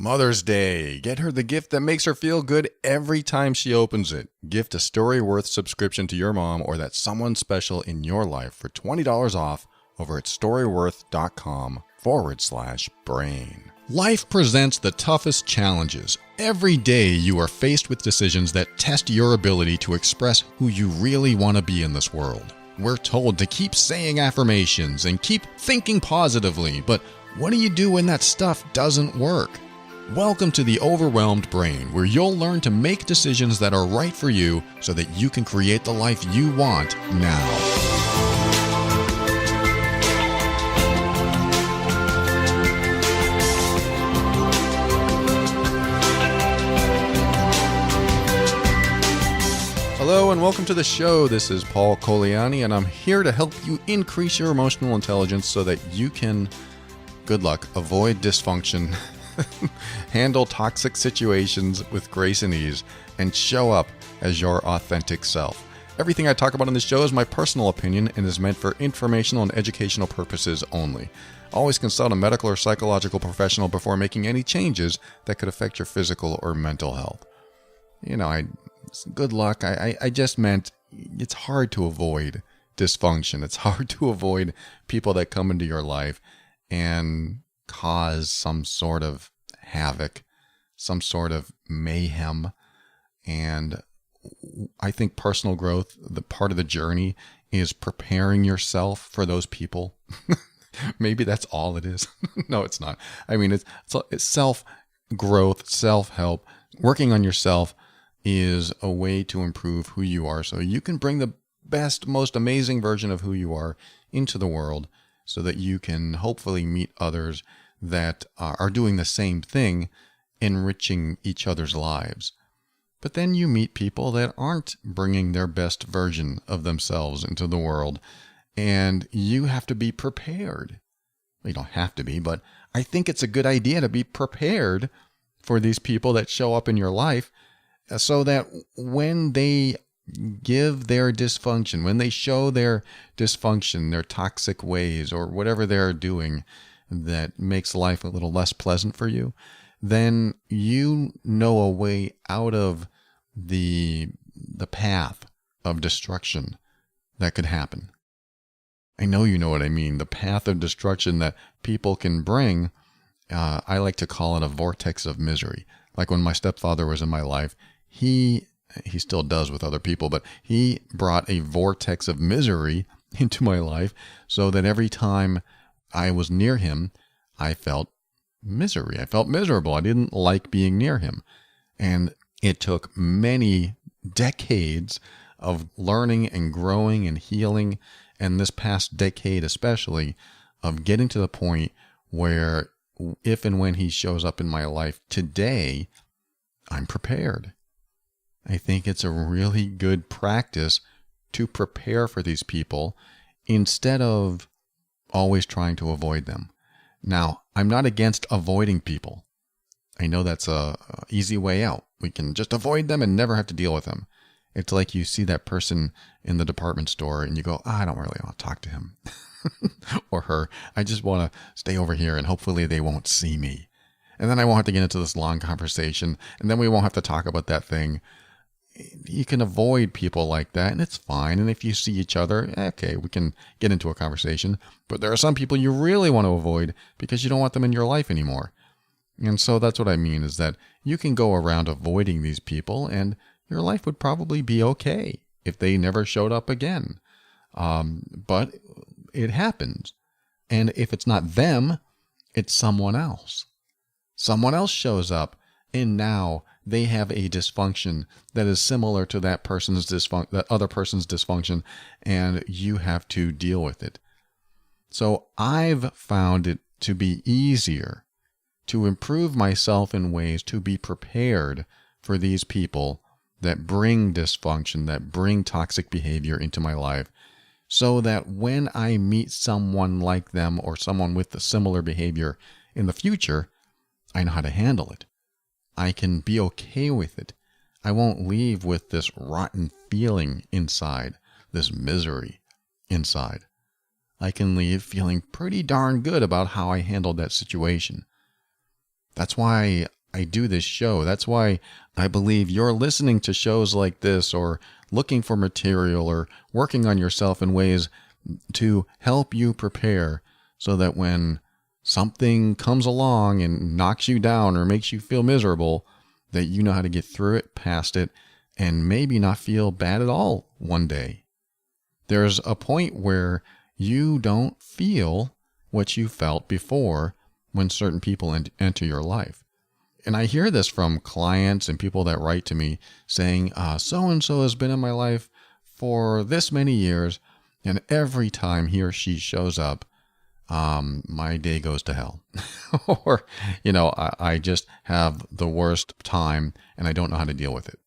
Mother's Day. Get her the gift that makes her feel good every time she opens it. Gift a Storyworth subscription to your mom or that someone special in your life for $20 off over at storyworth.com/brain. Life presents the toughest challenges. Every day you are faced with decisions that test your ability to express who you really want to be in this world. We're told to keep saying affirmations and keep thinking positively, but what do you do when that stuff doesn't work? Welcome to the Overwhelmed Brain, where you'll learn to make decisions that are right for you so that you can create the life you want now. Hello and welcome to the show. This is Paul Coliani, and I'm here to help you increase your emotional intelligence so that you can, good luck, avoid dysfunction, handle toxic situations with grace and ease, and show up as your authentic self. Everything I talk about on this show is my personal opinion and is meant for informational and educational purposes only. Always consult a medical or psychological professional before making any changes that could affect your physical or mental health. Good luck. I just meant it's hard to avoid dysfunction. It's hard to avoid people that come into your life and cause some sort of havoc, some sort of mayhem. And I think personal growth, the part of the journey is preparing yourself for those people. Maybe that's all it is. No, it's not. I mean, it's self-growth, self-help. Working on yourself is a way to improve who you are so you can bring the best, most amazing version of who you are into the world so that you can hopefully meet others that are doing the same thing, enriching each other's lives. But then you meet people that aren't bringing their best version of themselves into the world, and you have to be prepared. Well, you don't have to be, but I think it's a good idea to be prepared for these people that show up in your life so that when they give their dysfunction, when they show their dysfunction, their toxic ways, or whatever they're doing that makes life a little less pleasant for you, then you know a way out of the path of destruction that could happen. I know you know what I mean. The path of destruction that people can bring, I like to call it a vortex of misery. Like when my stepfather was in my life, he still does with other people, but he brought a vortex of misery into my life so that every time I was near him, I felt misery. I felt miserable. I didn't like being near him. And it took many decades of learning and growing and healing, and this past decade especially, of getting to the point where if and when he shows up in my life today, I'm prepared. I think it's a really good practice to prepare for these people instead of always trying to avoid them. Now, I'm not against avoiding people. I know that's a easy way out. We can just avoid them and never have to deal with them. It's like you see that person in the department store and you go, I don't really want to talk to him or her. I just want to stay over here and hopefully they won't see me. And then I won't have to get into this long conversation, and then we won't have to talk about that thing. You can avoid people like that, and it's fine. And if you see each other, okay, we can get into a conversation. But there are some people you really want to avoid because you don't want them in your life anymore. And so that's what I mean, is that you can go around avoiding these people, and your life would probably be okay if they never showed up again. But it happens. And if it's not them, it's someone else. Someone else shows up, and now they have a dysfunction that is similar to that other person's dysfunction, and you have to deal with it. So I've found it to be easier to improve myself in ways to be prepared for these people that bring dysfunction, that bring toxic behavior into my life, so that when I meet someone like them or someone with the similar behavior in the future, I know how to handle it. I can be okay with it. I won't leave with this rotten feeling inside, this misery inside. I can leave feeling pretty darn good about how I handled that situation. That's why I do this show. That's why I believe you're listening to shows like this, or looking for material, or working on yourself in ways to help you prepare so that when something comes along and knocks you down or makes you feel miserable, that you know how to get through it, past it, and maybe not feel bad at all one day. There's a point where you don't feel what you felt before when certain people enter your life. And I hear this from clients and people that write to me saying, so-and-so has been in my life for this many years, and every time he or she shows up, my day goes to hell. Or, I just have the worst time and I don't know how to deal with it.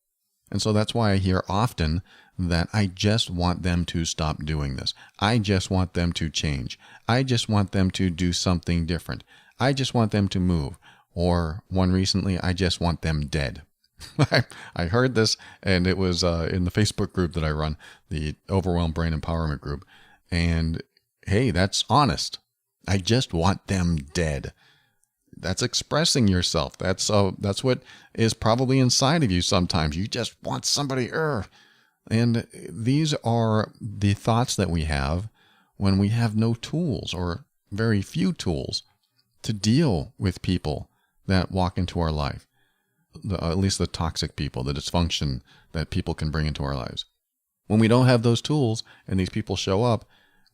And so that's why I hear often that I just want them to stop doing this. I just want them to change. I just want them to do something different. I just want them to move. Or one recently, I just want them dead. I heard this, and it was in the Facebook group that I run, the Overwhelmed Brain Empowerment group. And hey, that's honest. I just want them dead. That's expressing yourself. That's what is probably inside of you sometimes. You just want somebody. And these are the thoughts that we have when we have no tools, or very few tools, to deal with people that walk into our life. At least the toxic people, the dysfunction that people can bring into our lives. When we don't have those tools and these people show up,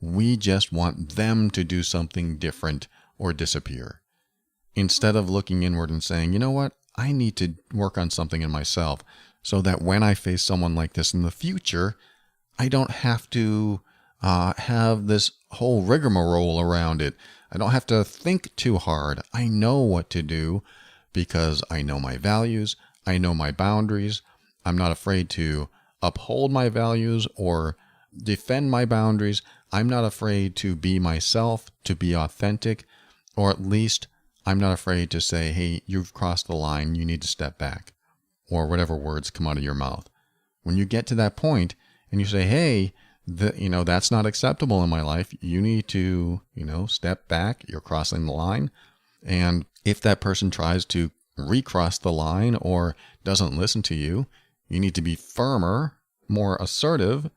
we just want them to do something different or disappear. Instead of looking inward and saying, you know what, I need to work on something in myself so that when I face someone like this in the future, I don't have to have this whole rigmarole around it. I don't have to think too hard. I know what to do because I know my values. I know my boundaries. I'm not afraid to uphold my values or defend my boundaries. I'm not afraid to be myself, to be authentic, or at least I'm not afraid to say, hey, you've crossed the line, you need to step back, or whatever words come out of your mouth. When you get to that point and you say, hey, that's not acceptable in my life, you need to, step back, you're crossing the line. And if that person tries to recross the line or doesn't listen to you, you need to be firmer, more assertive.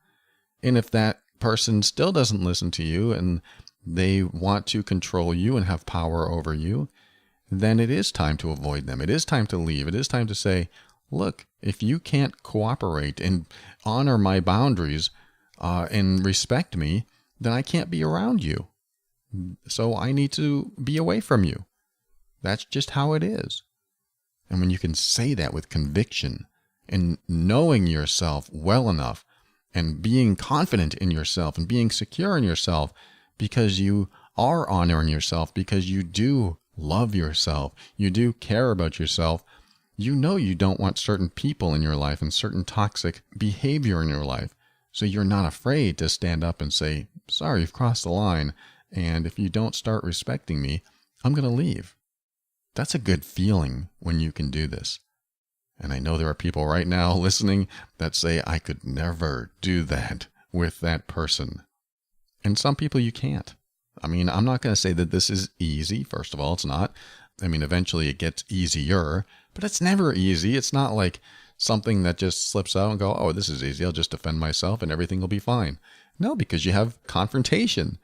And if that person still doesn't listen to you and they want to control you and have power over you, then it is time to avoid them. It is time to leave. It is time to say, look, if you can't cooperate and honor my boundaries and respect me, then I can't be around you. So I need to be away from you. That's just how it is. And when you can say that with conviction and knowing yourself well enough and being confident in yourself and being secure in yourself because you are honoring yourself, because you do love yourself, you do care about yourself, you know you don't want certain people in your life and certain toxic behavior in your life. So you're not afraid to stand up and say, sorry, you've crossed the line. And if you don't start respecting me, I'm going to leave. That's a good feeling when you can do this. And I know there are people right now listening that say, I could never do that with that person. And some people you can't. I mean, I'm not going to say that this is easy. First of all, it's not. I mean, eventually it gets easier, but it's never easy. It's not like something that just slips out and go, oh, this is easy. I'll just defend myself and everything will be fine. No, because you have confrontation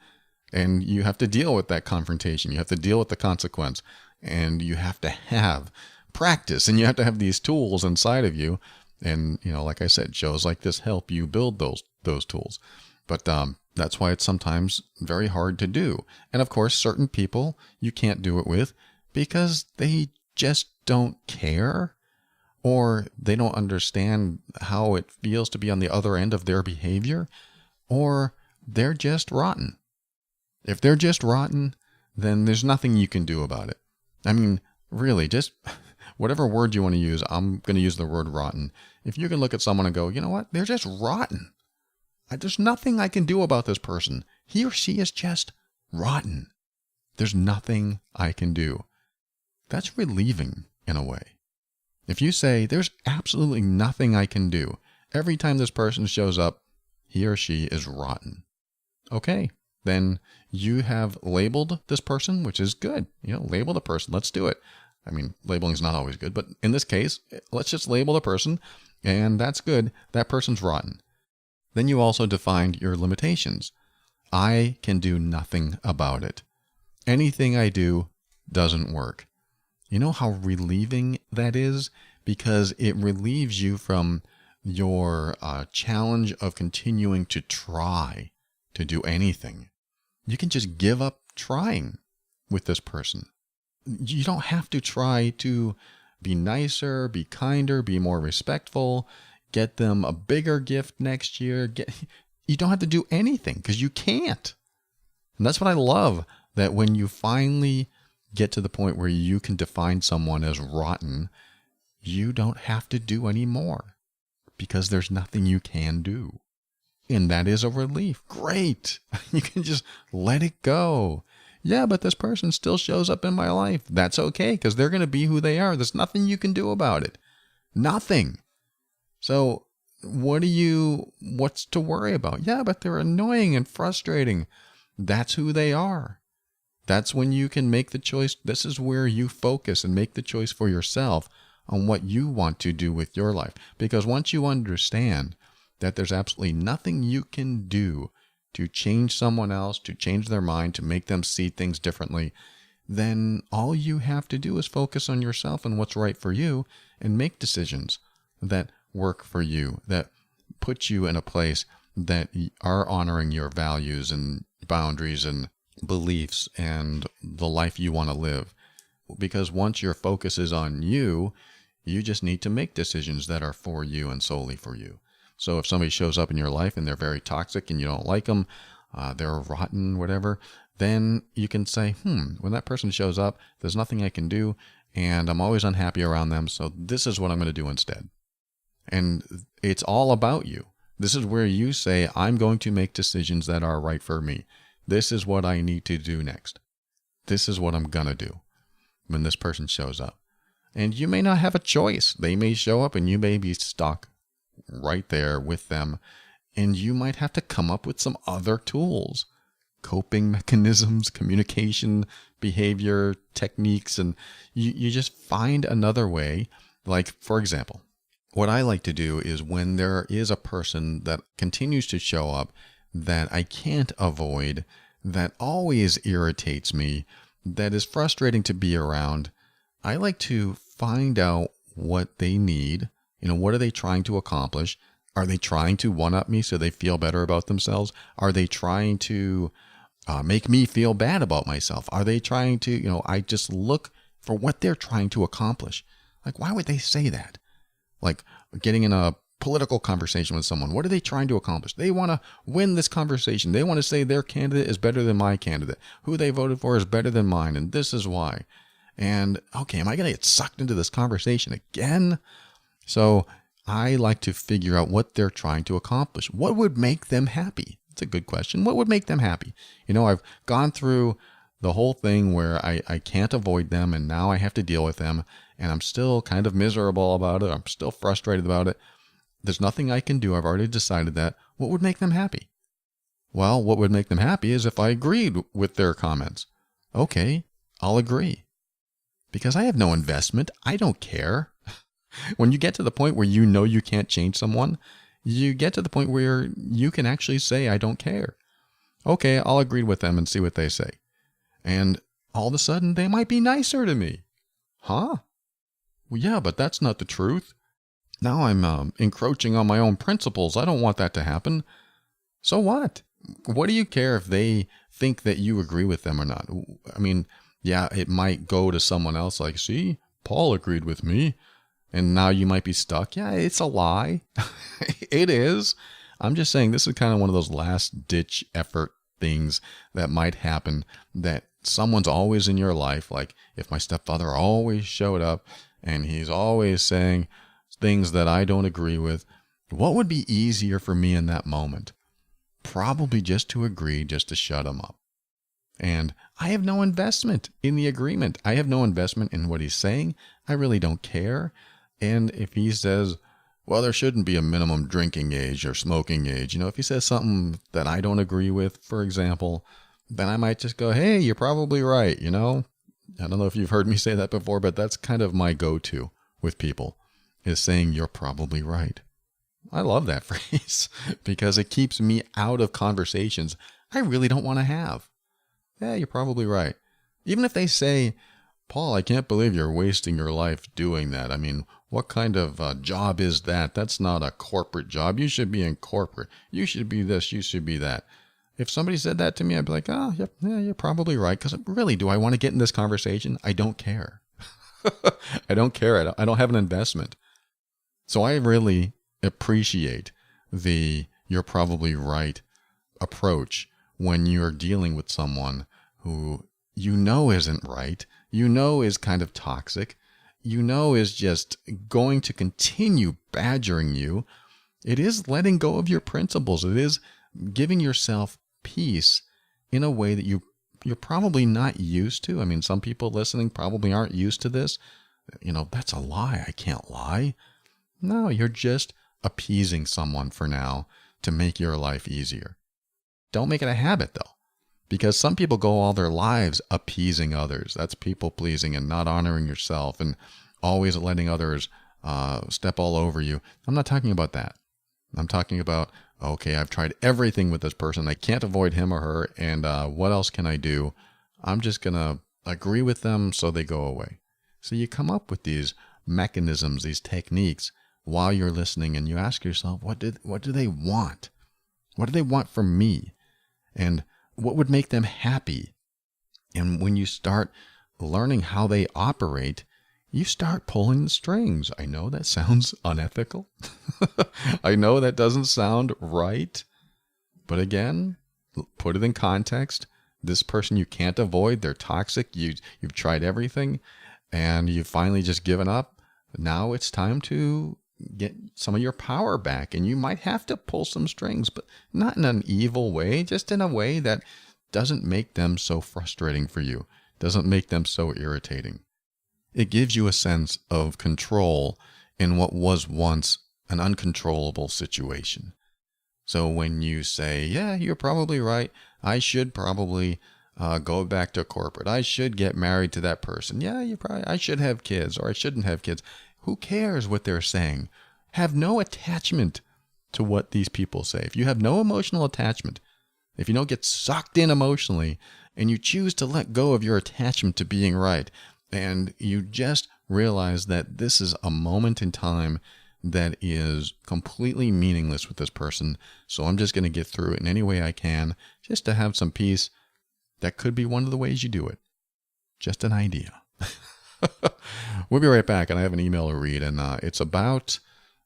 and you have to deal with that confrontation. You have to deal with the consequence and you have to have practice and you have to have these tools inside of you. And, like I said, shows like this help you build those tools. But that's why it's sometimes very hard to do. And of course, certain people you can't do it with because they just don't care or they don't understand how it feels to be on the other end of their behavior, or they're just rotten. If they're just rotten, then there's nothing you can do about it. I mean, really, just whatever word you want to use, I'm going to use the word rotten. If you can look at someone and go, you know what, they're just rotten. There's nothing I can do about this person. He or she is just rotten. There's nothing I can do. That's relieving in a way. If you say, there's absolutely nothing I can do, every time this person shows up, he or she is rotten. Okay, then you have labeled this person, which is good. Label the person. Let's do it. I mean, labeling is not always good, but in this case, let's just label the person, and that's good. That person's rotten. Then you also defined your limitations. I can do nothing about it. Anything I do doesn't work. You know how relieving that is? Because it relieves you from your challenge of continuing to try to do anything. You can just give up trying with this person. You don't have to try to be nicer, be kinder, be more respectful, get them a bigger gift next year. You don't have to do anything because you can't. And that's what I love, that when you finally get to the point where you can define someone as rotten, you don't have to do any more because there's nothing you can do. And that is a relief. Great. You can just let it go. Yeah, but this person still shows up in my life. That's okay because they're going to be who they are. There's nothing you can do about it. Nothing. So what's to worry about? Yeah, but they're annoying and frustrating. That's who they are. That's when you can make the choice. This is where you focus and make the choice for yourself on what you want to do with your life. Because once you understand that there's absolutely nothing you can do to change someone else, to change their mind, to make them see things differently, then all you have to do is focus on yourself and what's right for you and make decisions that work for you, that put you in a place that are honoring your values and boundaries and beliefs and the life you want to live. Because once your focus is on you, you just need to make decisions that are for you and solely for you. So if somebody shows up in your life and they're very toxic and you don't like them, they're rotten, whatever, then you can say, when that person shows up, there's nothing I can do, and I'm always unhappy around them, so this is what I'm going to do instead. And it's all about you. This is where you say, I'm going to make decisions that are right for me. This is what I need to do next. This is what I'm going to do when this person shows up. And you may not have a choice. They may show up and you may be stuck right there with them. And you might have to come up with some other tools, coping mechanisms, communication, behavior, techniques, and you just find another way. Like, for example, what I like to do is when there is a person that continues to show up that I can't avoid, that always irritates me, that is frustrating to be around, I like to find out what they need. What are they trying to accomplish? Are they trying to one-up me so they feel better about themselves? Are they trying to make me feel bad about myself? Are they trying to, I just look for what they're trying to accomplish. Like, why would they say that? Like getting in a political conversation with someone. What are they trying to accomplish? They want to win this conversation. They want to say their candidate is better than my candidate. Who they voted for is better than mine, and this is why. And, okay, am I going to get sucked into this conversation again? So I like to figure out what they're trying to accomplish. What would make them happy? It's a good question. What would make them happy? I've gone through the whole thing where I can't avoid them, and now I have to deal with them, and I'm still kind of miserable about it. I'm still frustrated about it. There's nothing I can do. I've already decided that. What would make them happy? Well, what would make them happy is if I agreed with their comments. Okay, I'll agree. Because I have no investment. I don't care. When you get to the point where you can't change someone, you get to the point where you can actually say, I don't care. Okay, I'll agree with them and see what they say. And all of a sudden, they might be nicer to me. Huh? Well, yeah, but that's not the truth. Now I'm encroaching on my own principles. I don't want that to happen. So what? What do you care if they think that you agree with them or not? I mean, yeah, it might go to someone else like, see, Paul agreed with me. And now you might be stuck. Yeah, it's a lie. It is. I'm just saying this is kind of one of those last ditch effort things that might happen, that someone's always in your life. Like if my stepfather always showed up and he's always saying things that I don't agree with, what would be easier for me in that moment? Probably just to agree, just to shut him up. And I have no investment in the agreement. I have no investment in what he's saying. I really don't care. And if he says, well, there shouldn't be a minimum drinking age or smoking age, if he says something that I don't agree with, for example, then I might just go, hey, you're probably right, I don't know if you've heard me say that before, but that's kind of my go-to with people, is saying you're probably right. I love that phrase because it keeps me out of conversations I really don't want to have. Yeah, you're probably right. Even if they say, Paul, I can't believe you're wasting your life doing that. I mean, what kind of job is that? That's not a corporate job. You should be in corporate. You should be this. You should be that. If somebody said that to me, I'd be like, oh, yep, yeah, you're probably right. Because really, do I want to get in this conversation? I don't care. I don't care. I don't have an investment. So I really appreciate the you're probably right approach when you're dealing with someone who you know isn't right, you know is kind of toxic, you know is just going to continue badgering you. It is letting go of your principles. It is giving yourself peace in a way that you're probably not used to. I mean, some people listening probably aren't used to this. That's a lie. I can't lie. No, you're just appeasing someone for now to make your life easier. Don't make it a habit, though, because some people go all their lives appeasing others. That's people pleasing and not honoring yourself and always letting others step all over you. I'm not talking about that. I'm talking about, okay, I've tried everything with this person. I can't avoid him or her. And what else can I do? I'm just going to agree with them so they go away. So you come up with these mechanisms, these techniques while you're listening, and you ask yourself, what do they want? What do they want from me? And what would make them happy? And when you start learning how they operate, you start pulling the strings. I know that sounds unethical. I know that doesn't sound right. But again, put it in context. This person you can't avoid. They're toxic. You've tried everything and you've finally just given up. Now it's time to get some of your power back, and you might have to pull some strings, but not in an evil way, just in a way that doesn't make them so frustrating for you, doesn't make them so irritating. It gives you a sense of control in what was once an uncontrollable situation. So when you say, yeah, you're probably right, I should probably go back to corporate, I should get married to that person, yeah, I should have kids, or I shouldn't have kids. Who cares what they're saying? Have no attachment to what these people say. If you have no emotional attachment, if you don't get sucked in emotionally, and you choose to let go of your attachment to being right, and you just realize that this is a moment in time that is completely meaningless with this person, so I'm just going to get through it in any way I can, just to have some peace, that could be one of the ways you do it. Just an idea. We'll be right back, and I have an email to read, and it's about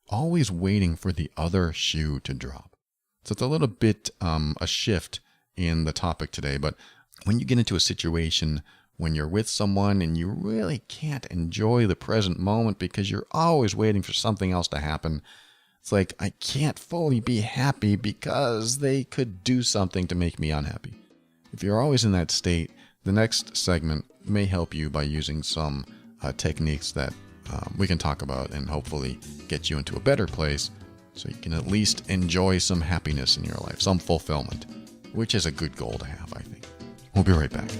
always waiting for the other shoe to drop. So it's a little bit a shift in the topic today, but when you get into a situation when you're with someone and you really can't enjoy the present moment because you're always waiting for something else to happen, it's like, I can't fully be happy because they could do something to make me unhappy. If you're always in that state, the next segment may help you by using some techniques that we can talk about and hopefully get you into a better place so you can at least enjoy some happiness in your life, some fulfillment, which is a good goal to have, I think. We'll be right back.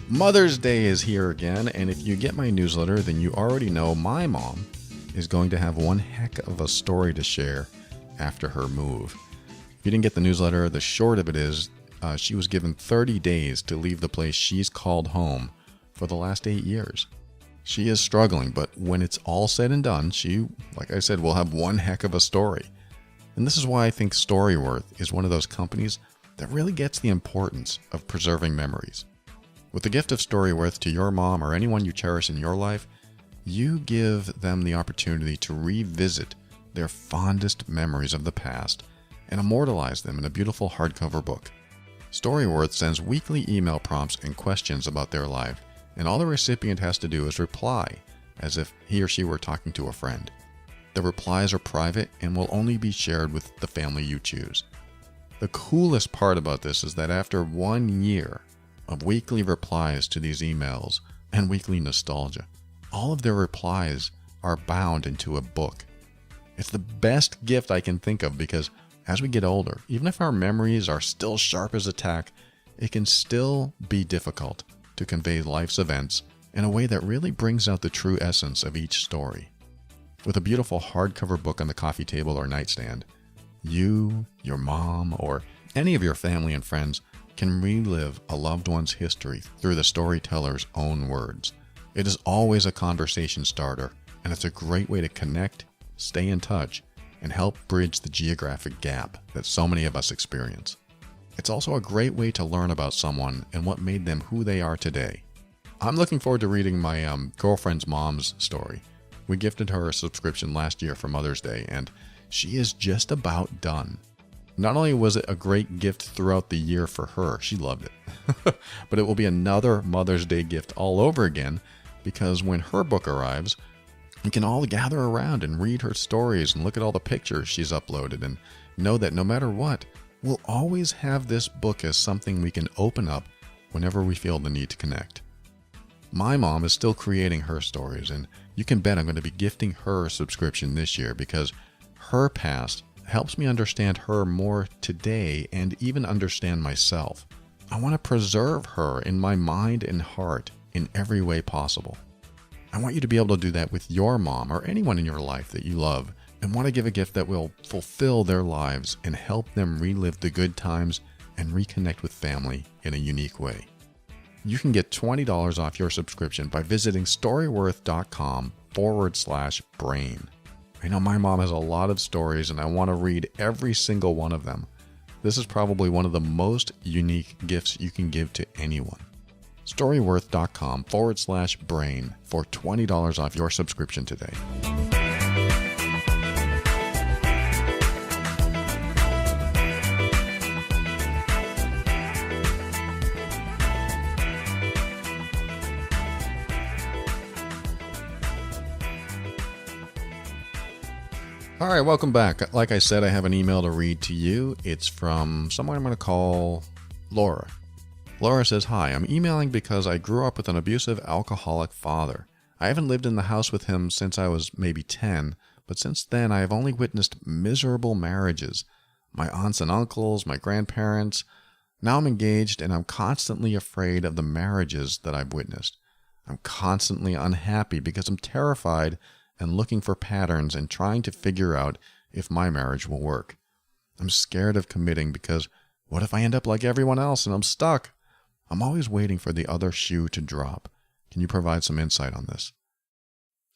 Mother's Day is here again, and if you get my newsletter, then you already know my mom is going to have one heck of a story to share after her move. If you didn't get the newsletter, the short of it is she was given 30 days to leave the place she's called home for the last 8 years. She is struggling, but when it's all said and done, she, like I said, will have one heck of a story. And this is why I think Storyworth is one of those companies that really gets the importance of preserving memories. With the gift of Storyworth to your mom or anyone you cherish in your life, you give them the opportunity to revisit their fondest memories of the past and immortalize them in a beautiful hardcover book. Storyworth sends weekly email prompts and questions about their life, and all the recipient has to do is reply as if he or she were talking to a friend. The replies are private and will only be shared with the family you choose. The coolest part about this is that after 1 year of weekly replies to these emails and weekly nostalgia, all of their replies are bound into a book. It's the best gift I can think of because as we get older, even if our memories are still sharp as a tack, it can still be difficult to convey life's events in a way that really brings out the true essence of each story. With a beautiful hardcover book on the coffee table or nightstand, you, your mom, or any of your family and friends can relive a loved one's history through the storyteller's own words. It is always a conversation starter, and it's a great way to connect, stay in touch, and help bridge the geographic gap that so many of us experience. It's also a great way to learn about someone and what made them who they are today. I'm looking forward to reading my girlfriend's mom's story. We gifted her a subscription last year for Mother's Day, and she is just about done. Not only was it a great gift throughout the year for her, she loved it, but it will be another Mother's Day gift all over again because when her book arrives, we can all gather around and read her stories and look at all the pictures she's uploaded and know that no matter what, we'll always have this book as something we can open up whenever we feel the need to connect. My mom is still creating her stories, and you can bet I'm going to be gifting her a subscription this year because her past helps me understand her more today and even understand myself. I want to preserve her in my mind and heart in every way possible. I want you to be able to do that with your mom or anyone in your life that you love and want to give a gift that will fulfill their lives and help them relive the good times and reconnect with family in a unique way. You can get $20 off your subscription by visiting storyworth.com/brain. I know my mom has a lot of stories and I want to read every single one of them. This is probably one of the most unique gifts you can give to anyone. Storyworth.com/brain for $20 off your subscription today. All right, welcome back. Like I said, I have an email to read to you. It's from someone I'm going to call Laura. Laura says, "Hi, I'm emailing because I grew up with an abusive alcoholic father. I haven't lived in the house with him since I was maybe 10, but since then I have only witnessed miserable marriages. My aunts and uncles, my grandparents. Now I'm engaged and I'm constantly afraid of the marriages that I've witnessed. I'm constantly unhappy because I'm terrified and looking for patterns and trying to figure out if my marriage will work. I'm scared of committing because what if I end up like everyone else and I'm stuck? I'm always waiting for the other shoe to drop. Can you provide some insight on this?"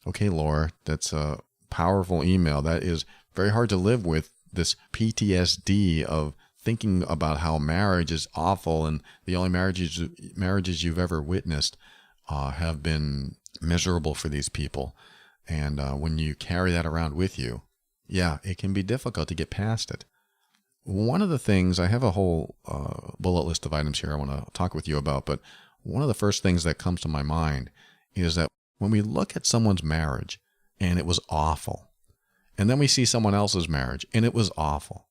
Okay, Laura, that's a powerful email. That is very hard to live with, this PTSD of thinking about how marriage is awful and the only marriages you've ever witnessed have been miserable for these people. And when you carry that around with you, yeah, it can be difficult to get past it. One of the things, I have a whole bullet list of items here I want to talk with you about, but one of the first things that comes to my mind is that when we look at someone's marriage and it was awful, and then we see someone else's marriage and it was awful,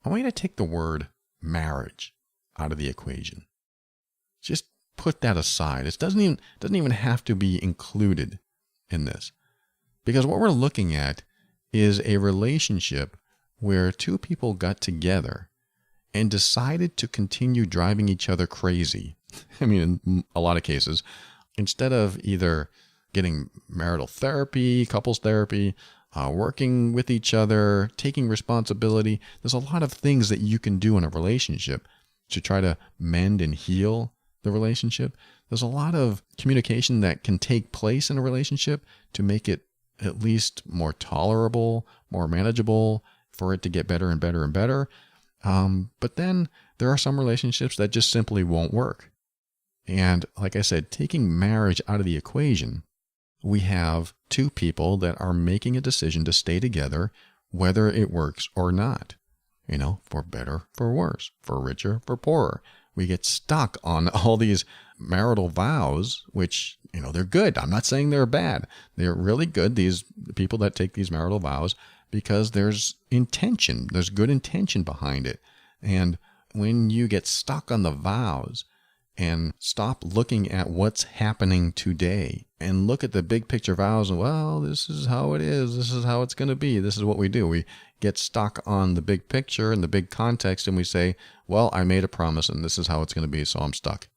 I want you to take the word marriage out of the equation. Just put that aside. It doesn't even have to be included in this. Because what we're looking at is a relationship where two people got together and decided to continue driving each other crazy. I mean, in a lot of cases, instead of either getting marital therapy, couples therapy, working with each other, taking responsibility, there's a lot of things that you can do in a relationship to try to mend and heal the relationship. There's a lot of communication that can take place in a relationship to make it at least more tolerable, more manageable, for it to get better and better and better. But then there are some relationships that just simply won't work. And like I said, taking marriage out of the equation, we have two people that are making a decision to stay together, whether it works or not. For better, for worse, for richer, for poorer, we get stuck on all these marital vows, which, they're good. I'm not saying they're bad. They're really good, these people that take these marital vows, because there's intention. There's good intention behind it. And when you get stuck on the vows and stop looking at what's happening today and look at the big picture vows and, well, this is how it is. This is how it's going to be. This is what we do. We get stuck on the big picture and the big context, and we say, well, I made a promise and this is how it's going to be, so I'm stuck.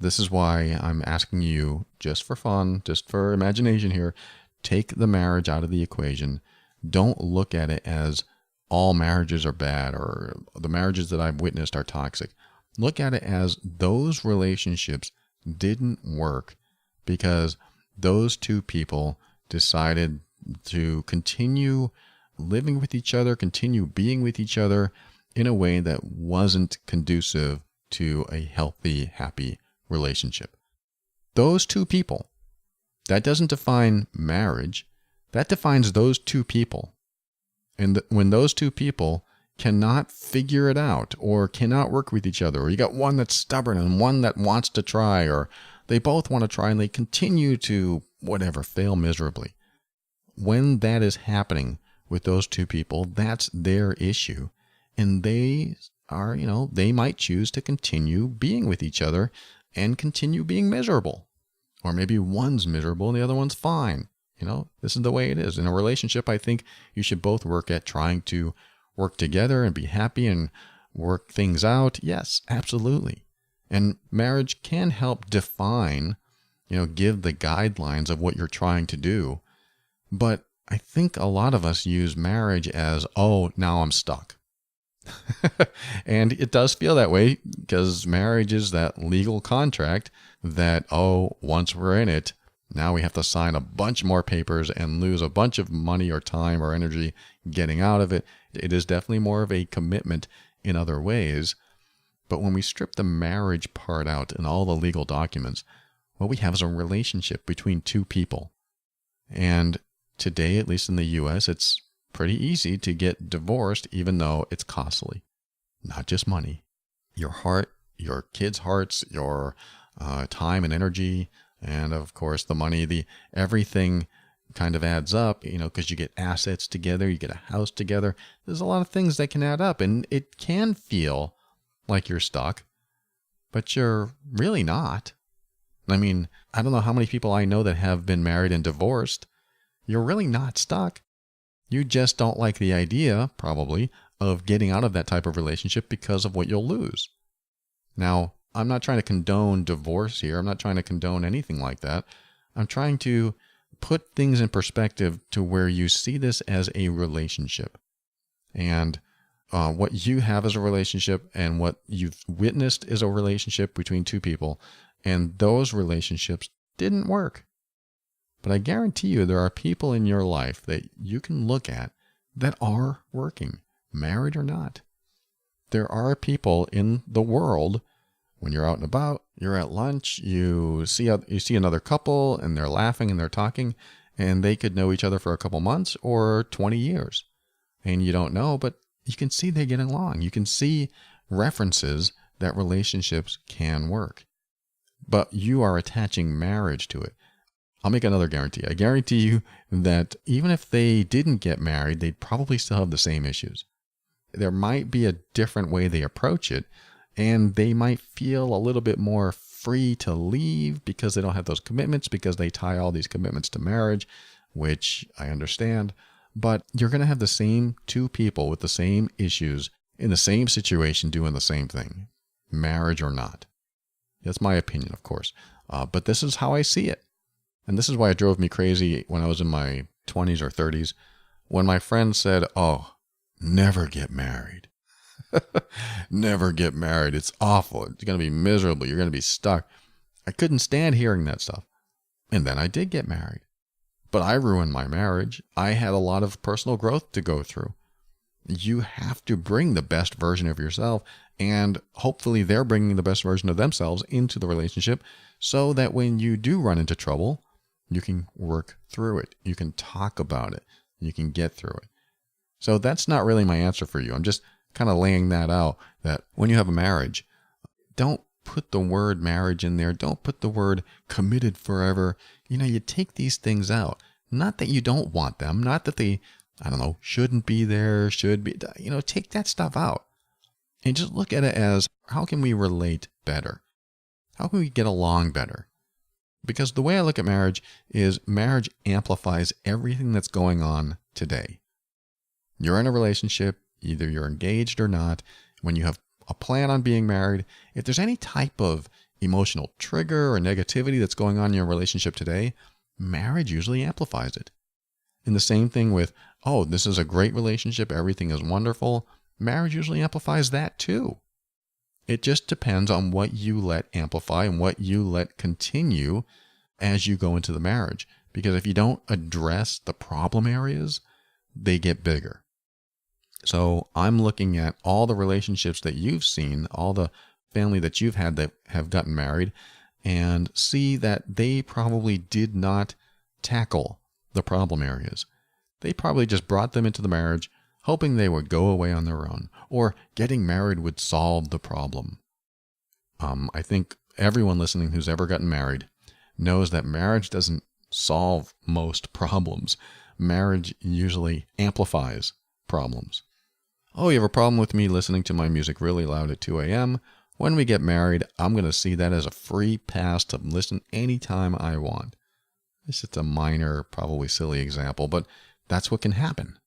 This is why I'm asking you, just for fun, just for imagination here, take the marriage out of the equation. Don't look at it as all marriages are bad or the marriages that I've witnessed are toxic. Look at it as those relationships didn't work because those two people decided to continue living with each other, continue being with each other in a way that wasn't conducive to a healthy, happy relationship. Those two people, that doesn't define marriage. That defines those two people. And when those two people cannot figure it out or cannot work with each other, or you got one that's stubborn and one that wants to try, or they both want to try and they continue to, fail miserably. When that is happening with those two people, that's their issue. And they are, they might choose to continue being with each other and continue being miserable. Or maybe one's miserable and the other one's fine. This is the way it is. In a relationship, I think you should both work at trying to work together and be happy and work things out. Yes, absolutely. And marriage can help define, give the guidelines of what you're trying to do. But I think a lot of us use marriage as, oh, now I'm stuck. And it does feel that way because marriage is that legal contract that, once we're in it, now we have to sign a bunch more papers and lose a bunch of money or time or energy getting out of it. It is definitely more of a commitment in other ways. But when we strip the marriage part out and all the legal documents, what we have is a relationship between two people. And today, at least in the U.S., it's pretty easy to get divorced, even though it's costly. Not just money. Your heart, your kids' hearts, your time and energy, and of course the money, everything kind of adds up, because you get assets together, you get a house together. There's a lot of things that can add up, and it can feel like you're stuck, but you're really not. I mean, I don't know how many people I know that have been married and divorced. You're really not stuck. You just don't like the idea, probably, of getting out of that type of relationship because of what you'll lose. Now, I'm not trying to condone divorce here. I'm not trying to condone anything like that. I'm trying to put things in perspective to where you see this as a relationship. And what you have as a relationship and what you've witnessed is a relationship between two people. And those relationships didn't work. But I guarantee you there are people in your life that you can look at that are working, married or not. There are people in the world, when you're out and about, you're at lunch, you see another couple and they're laughing and they're talking, and they could know each other for a couple months or 20 years. And you don't know, but you can see they're getting along. You can see references that relationships can work. But you are attaching marriage to it. I'll make another guarantee. I guarantee you that even if they didn't get married, they'd probably still have the same issues. There might be a different way they approach it, and they might feel a little bit more free to leave because they don't have those commitments, because they tie all these commitments to marriage, which I understand. But you're going to have the same two people with the same issues in the same situation doing the same thing, marriage or not. That's my opinion, of course. But this is how I see it. And this is why it drove me crazy when I was in my 20s or 30s, when my friend said, oh, never get married. Never get married. It's awful. It's going to be miserable. You're going to be stuck. I couldn't stand hearing that stuff. And then I did get married. But I ruined my marriage. I had a lot of personal growth to go through. You have to bring the best version of yourself, and hopefully they're bringing the best version of themselves into the relationship so that when you do run into trouble, you can work through it. You can talk about it. You can get through it. So that's not really my answer for you. I'm just kind of laying that out, that when you have a marriage, don't put the word marriage in there. Don't put the word committed forever. You take these things out. Not that you don't want them, not that they, I don't know, shouldn't be there, should be, take that stuff out. And just look at it as, how can we relate better? How can we get along better? Because the way I look at marriage is marriage amplifies everything that's going on today. You're in a relationship, either you're engaged or not. When you have a plan on being married, if there's any type of emotional trigger or negativity that's going on in your relationship today, marriage usually amplifies it. And the same thing with, oh, this is a great relationship, everything is wonderful. Marriage usually amplifies that too. It just depends on what you let amplify and what you let continue as you go into the marriage. Because if you don't address the problem areas, they get bigger. So I'm looking at all the relationships that you've seen, all the family that you've had that have gotten married, and see that they probably did not tackle the problem areas. They probably just brought them into the marriage hoping they would go away on their own, or getting married would solve the problem. I think everyone listening who's ever gotten married knows that marriage doesn't solve most problems. Marriage usually amplifies problems. Oh, you have a problem with me listening to my music really loud at 2 a.m.? When we get married, I'm going to see that as a free pass to listen anytime I want. It's just a minor, probably silly example, but that's what can happen.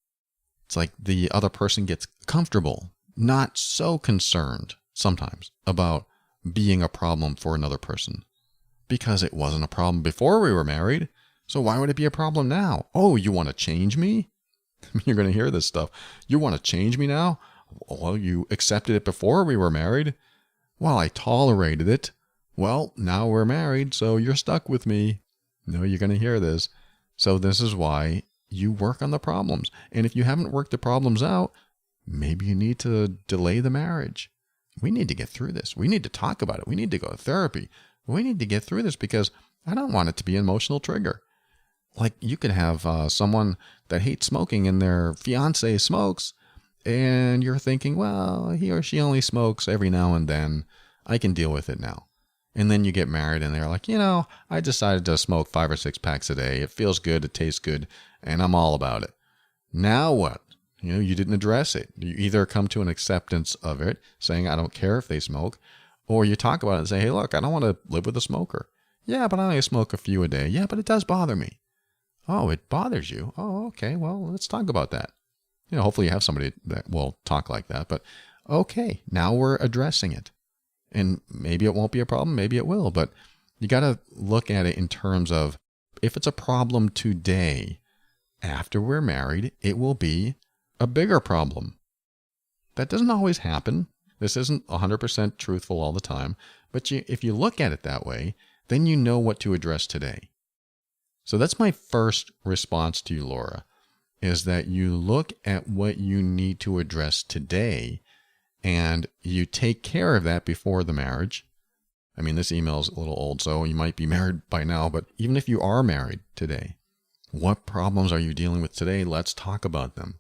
It's like the other person gets comfortable, not so concerned sometimes about being a problem for another person. Because it wasn't a problem before we were married, so why would it be a problem now? Oh, you want to change me? You're going to hear this stuff. You want to change me now? Well, you accepted it before we were married. Well, I tolerated it. Well, now we're married, so you're stuck with me. No, you're going to hear this. So this is why you work on the problems. And if you haven't worked the problems out, maybe you need to delay the marriage. We need to get through this. We need to talk about it. We need to go to therapy. We need to get through this because I don't want it to be an emotional trigger. Like you could have someone that hates smoking and their fiance smokes, and you're thinking, well, he or she only smokes every now and then. I can deal with it now. And then you get married and they're like, I decided to smoke 5 or 6 packs a day. It feels good. It tastes good. And I'm all about it. Now what? You didn't address it. You either come to an acceptance of it, saying, I don't care if they smoke, or you talk about it and say, hey, look, I don't want to live with a smoker. Yeah, but I only smoke a few a day. Yeah, but it does bother me. Oh, it bothers you? Oh, okay. Well, let's talk about that. Hopefully you have somebody that will talk like that. But okay, now we're addressing it. And maybe it won't be a problem. Maybe it will. But you got to look at it in terms of if it's a problem today, after we're married, it will be a bigger problem. That doesn't always happen. This isn't 100% truthful all the time. But if you look at it that way, then you know what to address today. So that's my first response to you, Laura, is that you look at what you need to address today and you take care of that before the marriage. I mean, this email is a little old, so you might be married by now, but even if you are married today, what problems are you dealing with today? Let's talk about them.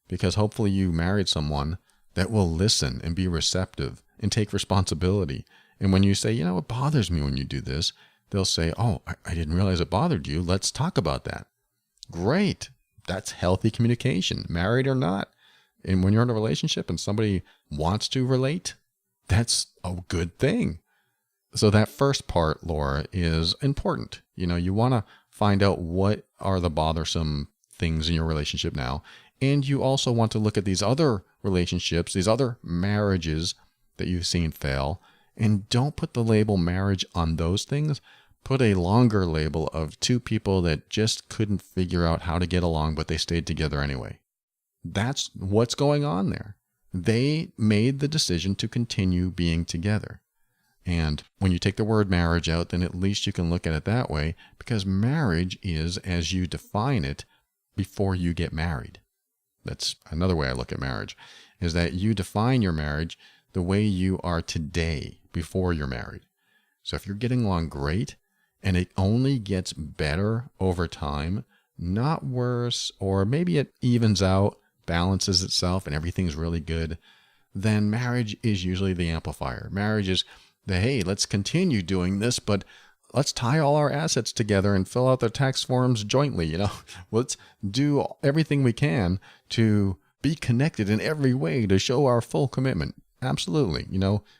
Because hopefully you married someone that will listen and be receptive and take responsibility. And when you say, it bothers me when you do this, they'll say, oh, I didn't realize it bothered you. Let's talk about that. Great. That's healthy communication, married or not. And when you're in a relationship and somebody wants to relate, that's a good thing. So that first part, Laura, is important. You want to find out what are the bothersome things in your relationship now. And you also want to look at these other relationships, these other marriages that you've seen fail. And don't put the label marriage on those things. Put a longer label of 2 people that just couldn't figure out how to get along, but they stayed together anyway. That's what's going on there. They made the decision to continue being together. And when you take the word marriage out, then at least you can look at it that way, because marriage is as you define it before you get married. That's another way I look at marriage, is that you define your marriage the way you are today before you're married. So if you're getting along great and it only gets better over time, not worse, or maybe it evens out, balances itself, and everything's really good, then marriage is usually the amplifier. Marriage is Hey, let's continue doing this, but let's tie all our assets together and fill out the tax forms jointly. Let's do everything we can to be connected in every way to show our full commitment. Absolutely.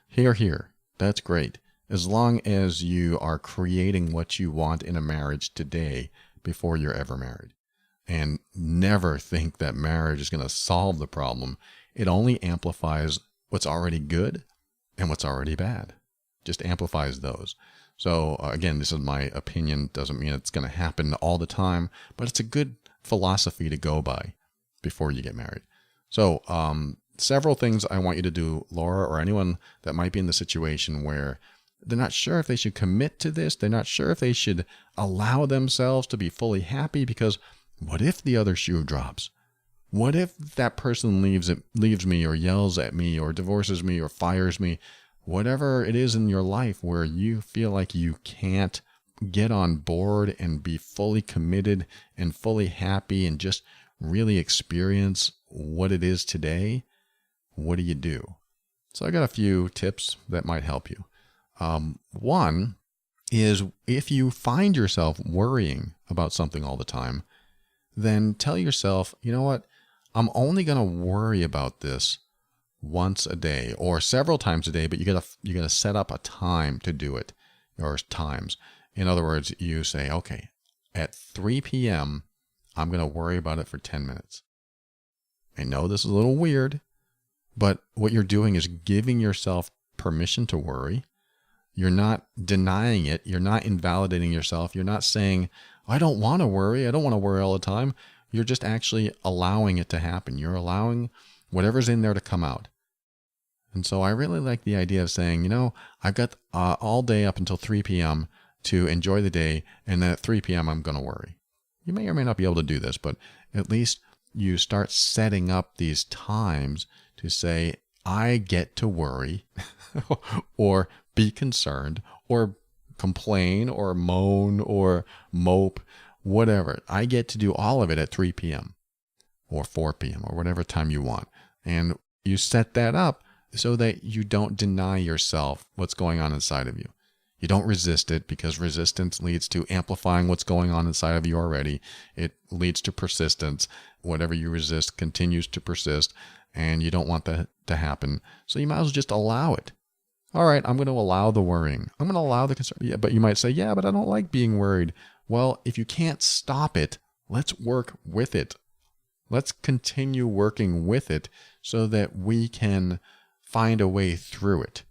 Here. That's great. As long as you are creating what you want in a marriage today before you're ever married. And never think that marriage is going to solve the problem. It only amplifies what's already good and what's already bad. Just amplifies those. So again, this is my opinion. Doesn't mean it's going to happen all the time, but it's a good philosophy to go by before you get married. So several things I want you to do, Laura, or anyone that might be in the situation where they're not sure if they should commit to this. They're not sure if they should allow themselves to be fully happy, because what if the other shoe drops? What if that person leaves me, or yells at me, or divorces me, or fires me? Whatever it is in your life where you feel like you can't get on board and be fully committed and fully happy and just really experience what it is today, what do you do? So I got a few tips that might help you. One is, if you find yourself worrying about something all the time, then tell yourself, you know what? I'm only going to worry about this once a day or several times a day, but you gotta set up a time to do it, or times. In other words, you say, okay, at 3 p.m., I'm going to worry about it for 10 minutes. I know this is a little weird, but what you're doing is giving yourself permission to worry. You're not denying it. You're not invalidating yourself. You're not saying, I don't want to worry. I don't want to worry all the time. You're just actually allowing it to happen. You're allowing whatever's in there to come out. And so I really like the idea of saying, I've got all day up until 3 p.m. to enjoy the day, and then at 3 p.m. I'm going to worry. You may or may not be able to do this, but at least you start setting up these times to say, I get to worry or be concerned or complain or moan or mope, whatever. I get to do all of it at 3 p.m. or 4 p.m. or whatever time you want. And you set that up so that you don't deny yourself what's going on inside of you. You don't resist it, because resistance leads to amplifying what's going on inside of you already. It leads to persistence. Whatever you resist continues to persist, and you don't want that to happen. So you might as well just allow it. All right, I'm going to allow the worrying. I'm going to allow the concern. Yeah, but you might say, yeah, but I don't like being worried. Well, if you can't stop it, let's work with it. Let's continue working with it so that we can find a way through it.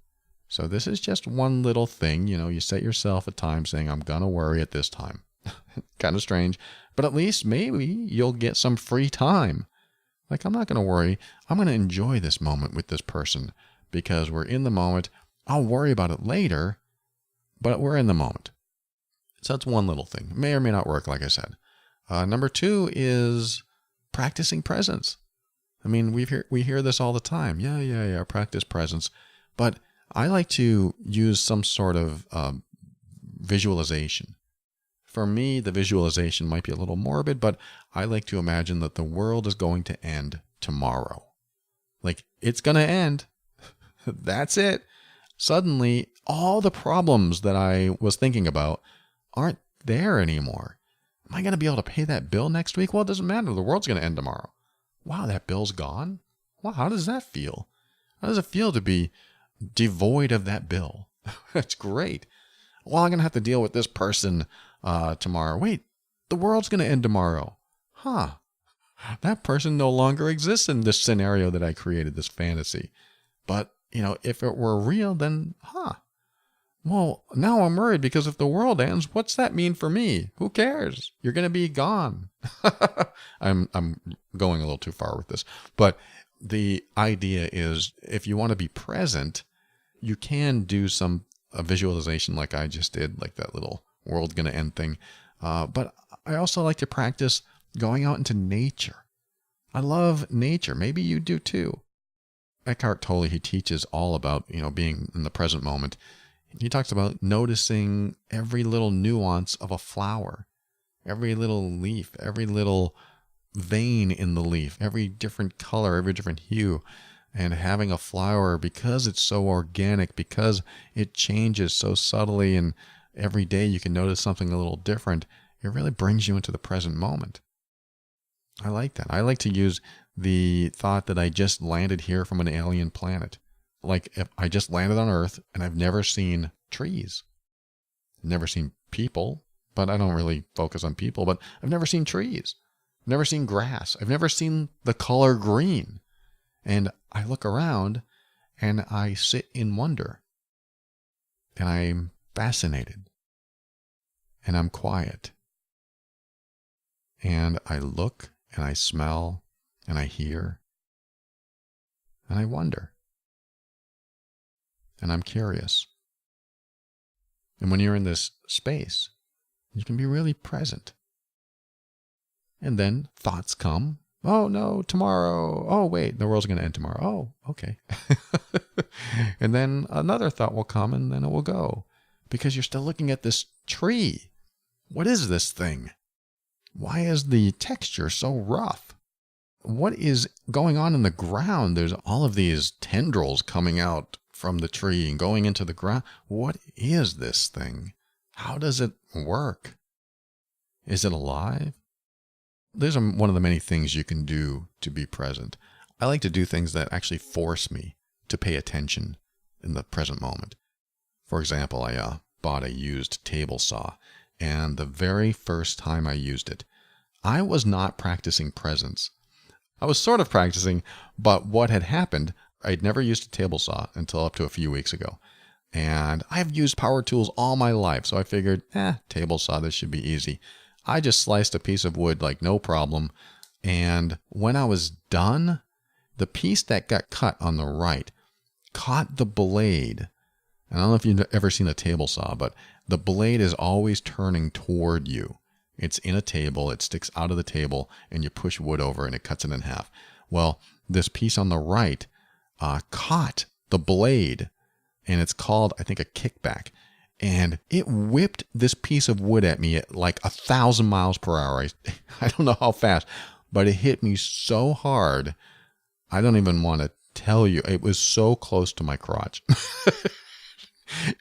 So this is just one little thing. You set yourself a time saying, I'm going to worry at this time. Kind of strange, but at least maybe you'll get some free time. Like, I'm not going to worry. I'm going to enjoy this moment with this person because we're in the moment. I'll worry about it later, but we're in the moment. So that's one little thing. May or may not work, like I said. Number 2 is practicing presence. I mean, we hear this all the time. Yeah, practice presence. But I like to use some sort of visualization. For me, the visualization might be a little morbid, but I like to imagine that the world is going to end tomorrow. Like, it's going to end. That's it. Suddenly, all the problems that I was thinking about aren't there anymore. Am I going to be able to pay that bill next week? Well, it doesn't matter. The world's going to end tomorrow. Wow, that bill's gone? Wow, how does that feel? How does it feel to be devoid of that bill? That's great. Well, I'm going to have to deal with this person tomorrow. Wait, the world's going to end tomorrow. Huh. That person no longer exists in this scenario that I created, this fantasy. But, if it were real, then, well, now I'm worried, because if the world ends, what's that mean for me? Who cares? You're going to be gone. I'm going a little too far with this. But the idea is, if you want to be present, you can do a visualization like I just did, like that little world going to end thing. But I also like to practice going out into nature. I love nature. Maybe you do too. Eckhart Tolle, he teaches all about, being in the present moment. He talks about noticing every little nuance of a flower, every little leaf, every little vein in the leaf, every different color, every different hue. And having a flower, because it's so organic, because it changes so subtly, and every day you can notice something a little different, it really brings you into the present moment. I like that. I like to use the thought that I just landed here from an alien planet. Like if I just landed on Earth and I've never seen trees, never seen people, but I don't really focus on people, but I've never seen trees, never seen grass. I've never seen the color green. And I look around and I sit in wonder and I'm fascinated and I'm quiet and I look and I smell and I hear and I wonder and I'm curious. And when you're in this space, you can be really present. And then thoughts come. Oh no, tomorrow. Oh wait, the world's going to end tomorrow. Oh, okay. And then another thought will come and then it will go. Because you're still looking at this tree. What is this thing? Why is the texture so rough? What is going on in the ground? There's all of these tendrils coming out from the tree and going into the ground. What is this thing? How does it work? Is it alive? These are one of the many things you can do to be present. I like to do things that actually force me to pay attention in the present moment. For example, I bought a used table saw, and the very first time I used it, I was not practicing presence. I was sort of practicing, but what had happened, I'd never used a table saw until up to a few weeks ago. And I've used power tools all my life, so I figured, table saw, this should be easy. I just sliced a piece of wood like no problem. And when I was done, the piece that got cut on the right caught the blade. And I don't know if you've ever seen a table saw, but the blade is always turning toward you. It's in a table, it sticks out of the table, and you push wood over and it cuts it in half. Well, this piece on the right caught the blade, and it's called, I think, a kickback. And it whipped this piece of wood at me at like 1,000 miles per hour. I don't know how fast, but it hit me so hard. I don't even want to tell you. It was so close to my crotch.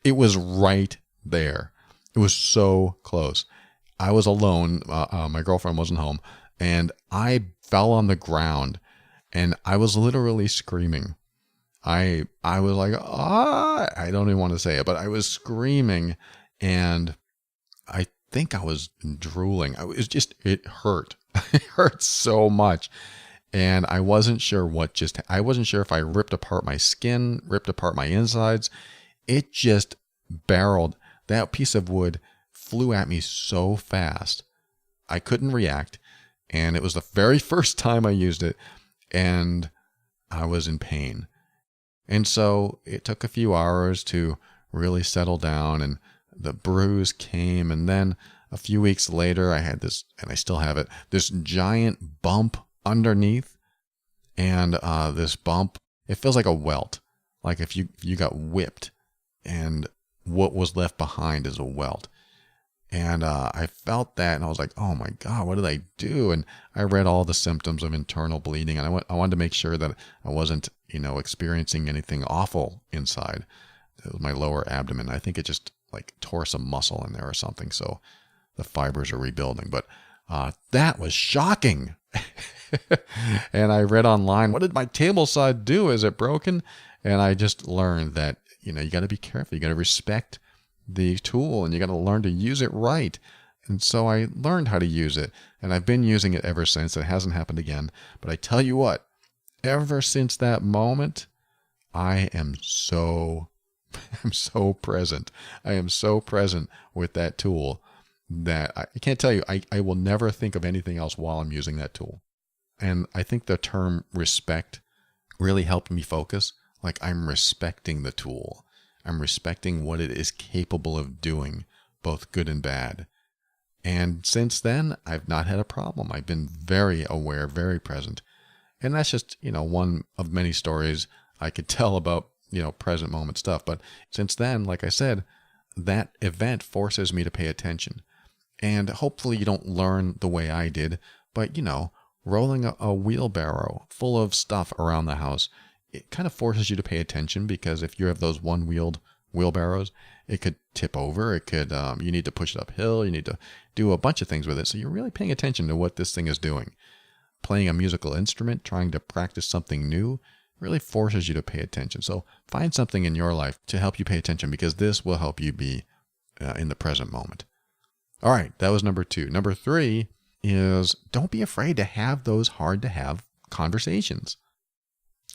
It was right there. It was so close. I was alone. My girlfriend wasn't home. And I fell on the ground and I was literally screaming. I was like, I don't even want to say it, but I was screaming and I think I was drooling. It hurt. It hurt so much. And I wasn't sure I wasn't sure if I ripped apart my skin, ripped apart my insides. It just barreled. That piece of wood flew at me so fast. I couldn't react. And it was the very first time I used it. And I was in pain. And so it took a few hours to really settle down, and the bruise came. And then a few weeks later, I had this, and I still have it, this giant bump underneath. And this bump, it feels like a welt, like if you got whipped, and what was left behind is a welt. And I felt that, and I was like, oh my God, what did I do? And I read all the symptoms of internal bleeding, and I wanted to make sure that I wasn't, experiencing anything awful inside. It was my lower abdomen. I think it just like tore some muscle in there or something. So the fibers are rebuilding. But that was shocking. And I read online, what did my table saw do? Is it broken? And I just learned that, you got to be careful. You got to respect the tool and you got to learn to use it right. And so I learned how to use it, and I've been using it ever since. It hasn't happened again. But I tell you what, ever since that moment, I am so present. I am so present with that tool that I can't tell you, I will never think of anything else while I'm using that tool. And I think the term respect really helped me focus. Like, I'm respecting the tool. I'm respecting what it is capable of doing, both good and bad. And since then, I've not had a problem. I've been very aware, very present. And that's just, one of many stories I could tell about, present moment stuff. But since then, like I said, that event forces me to pay attention. And hopefully you don't learn the way I did, but, rolling a wheelbarrow full of stuff around the house, it kind of forces you to pay attention, because if you have those one-wheeled wheelbarrows, it could tip over. It could, you need to push it uphill. You need to do a bunch of things with it. So you're really paying attention to what this thing is doing. Playing a musical instrument, trying to practice something new, really forces you to pay attention. So find something in your life to help you pay attention, because this will help you be in the present moment. All right, that was number 2. Number 3 is don't be afraid to have those hard to have conversations.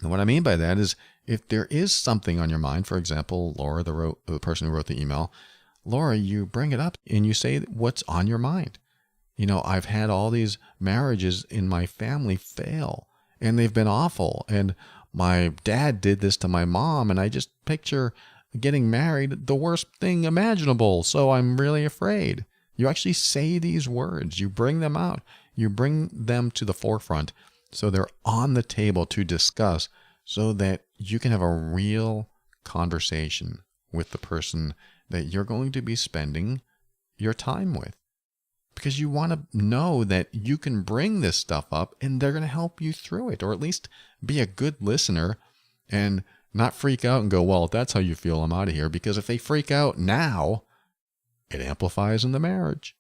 And what I mean by that is, if there is something on your mind, for example, Laura, the person who wrote the email, Laura, you bring it up and you say what's on your mind. I've had all these marriages in my family fail, and they've been awful. And my dad did this to my mom, and I just picture getting married the worst thing imaginable. So I'm really afraid. You actually say these words. You bring them out. You bring them to the forefront, so they're on the table to discuss, so that you can have a real conversation with the person that you're going to be spending your time with. Because you want to know that you can bring this stuff up and they're going to help you through it, or at least be a good listener and not freak out and go, well, if that's how you feel, I'm out of here. Because if they freak out now, it amplifies in the marriage.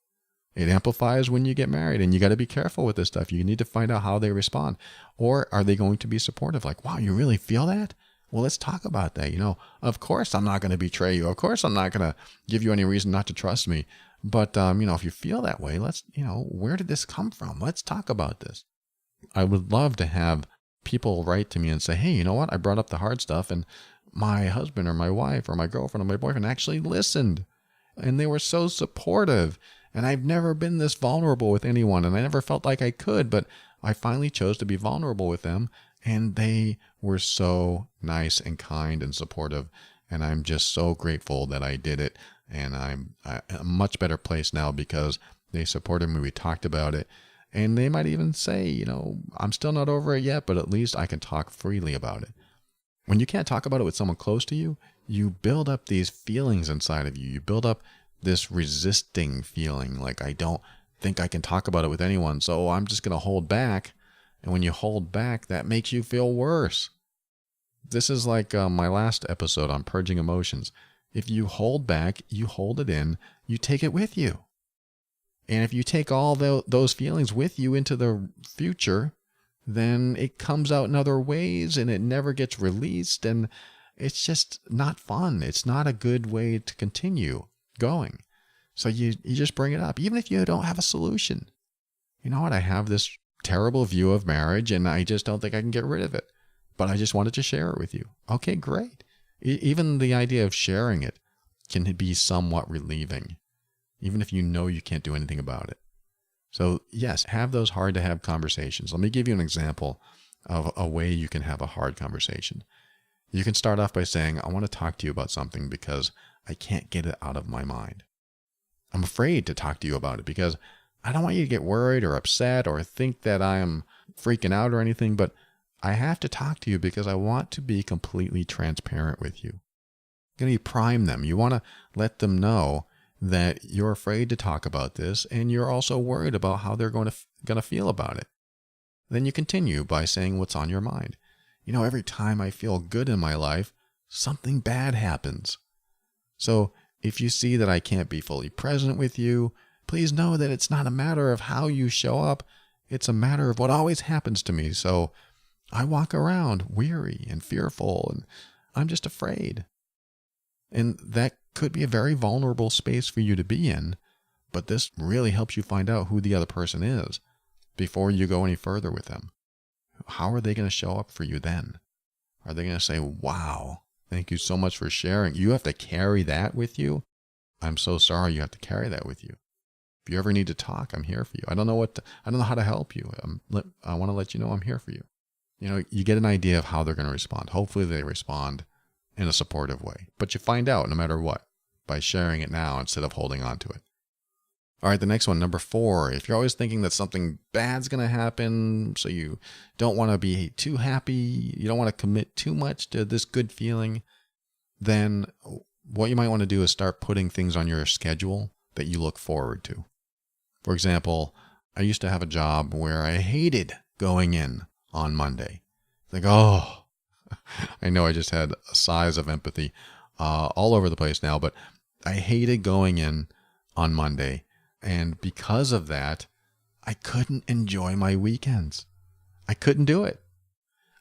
It amplifies when you get married, and you got to be careful with this stuff. You need to find out how they respond. Or are they going to be supportive? Like, wow, you really feel that? Well, let's talk about that. Of course I'm not going to betray you. Of course I'm not going to give you any reason not to trust me. But, if you feel that way, where did this come from? Let's talk about this. I would love to have people write to me and say, hey, you know what? I brought up the hard stuff, and my husband or my wife or my girlfriend or my boyfriend actually listened, and they were so supportive. And I've never been this vulnerable with anyone, and I never felt like I could, but I finally chose to be vulnerable with them, and they were so nice and kind and supportive. And I'm just so grateful that I did it. And I'm a much better place now because they supported me. We talked about it. And they might even say, I'm still not over it yet, but at least I can talk freely about it. When you can't talk about it with someone close to you, you build up these feelings inside of you. You build up this resisting feeling, like I don't think I can talk about it with anyone, so I'm just going to hold back. And when you hold back, that makes you feel worse. This is like my last episode on purging emotions. If you hold back, you hold it in, you take it with you. And if you take all those feelings with you into the future, then it comes out in other ways and it never gets released, and it's just not fun. It's not a good way to continue going. So you just bring it up, even if you don't have a solution. You know what? I have this terrible view of marriage and I just don't think I can get rid of it, but I just wanted to share it with you. Okay, great. Even the idea of sharing it can be somewhat relieving, even if you know you can't do anything about it. So yes, have those hard to have conversations. Let me give you an example of a way you can have a hard conversation. You can start off by saying, I want to talk to you about something because I can't get it out of my mind. I'm afraid to talk to you about it because I don't want you to get worried or upset or think that I am freaking out or anything, but I have to talk to you because I want to be completely transparent with you. You prime them. You want to let them know that you're afraid to talk about this, and you're also worried about how they're going to feel about it. Then you continue by saying what's on your mind. Every time I feel good in my life, something bad happens. So if you see that I can't be fully present with you, please know that it's not a matter of how you show up. It's a matter of what always happens to me. So I walk around weary and fearful, and I'm just afraid. And that could be a very vulnerable space for you to be in, but this really helps you find out who the other person is before you go any further with them. How are they going to show up for you then? Are they going to say, wow, thank you so much for sharing? You have to carry that with you? I'm so sorry you have to carry that with you. If you ever need to talk, I'm here for you. I don't know how to help you. I want to let you know I'm here for you. You get an idea of how they're going to respond. Hopefully they respond in a supportive way. But you find out no matter what by sharing it now instead of holding on to it. All right, the next one, number 4. If you're always thinking that something bad's going to happen, so you don't want to be too happy, you don't want to commit too much to this good feeling, then what you might want to do is start putting things on your schedule that you look forward to. For example, I used to have a job where I hated going in on Monday. Like, oh, I know I just had sighs of empathy all over the place now, but I hated going in on Monday. And because of that, I couldn't enjoy my weekends. I couldn't do it.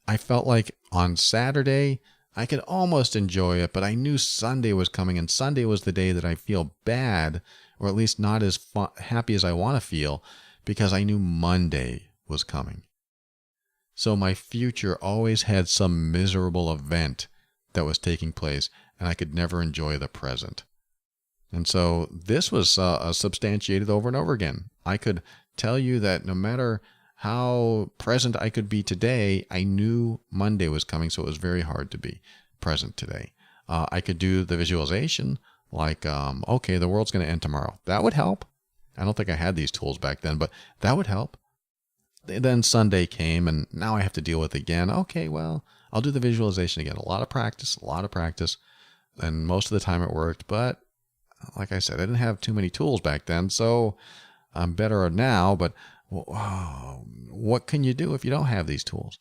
I felt like on Saturday, I could almost enjoy it, but I knew Sunday was coming, and Sunday was the day that I feel bad, or at least not as happy as I want to feel, because I knew Monday was coming. So my future always had some miserable event that was taking place, and I could never enjoy the present. And so this was substantiated over and over again. I could tell you that no matter how present I could be today, I knew Monday was coming, so it was very hard to be present today. I could do the visualization like, okay, the world's going to end tomorrow. That would help. I don't think I had these tools back then, but that would help. Then Sunday came, and now I have to deal with it again. Okay, well, I'll do the visualization again. A lot of practice, and most of the time it worked, but like I said, I didn't have too many tools back then, so I'm better now, but what can you do if you don't have these tools?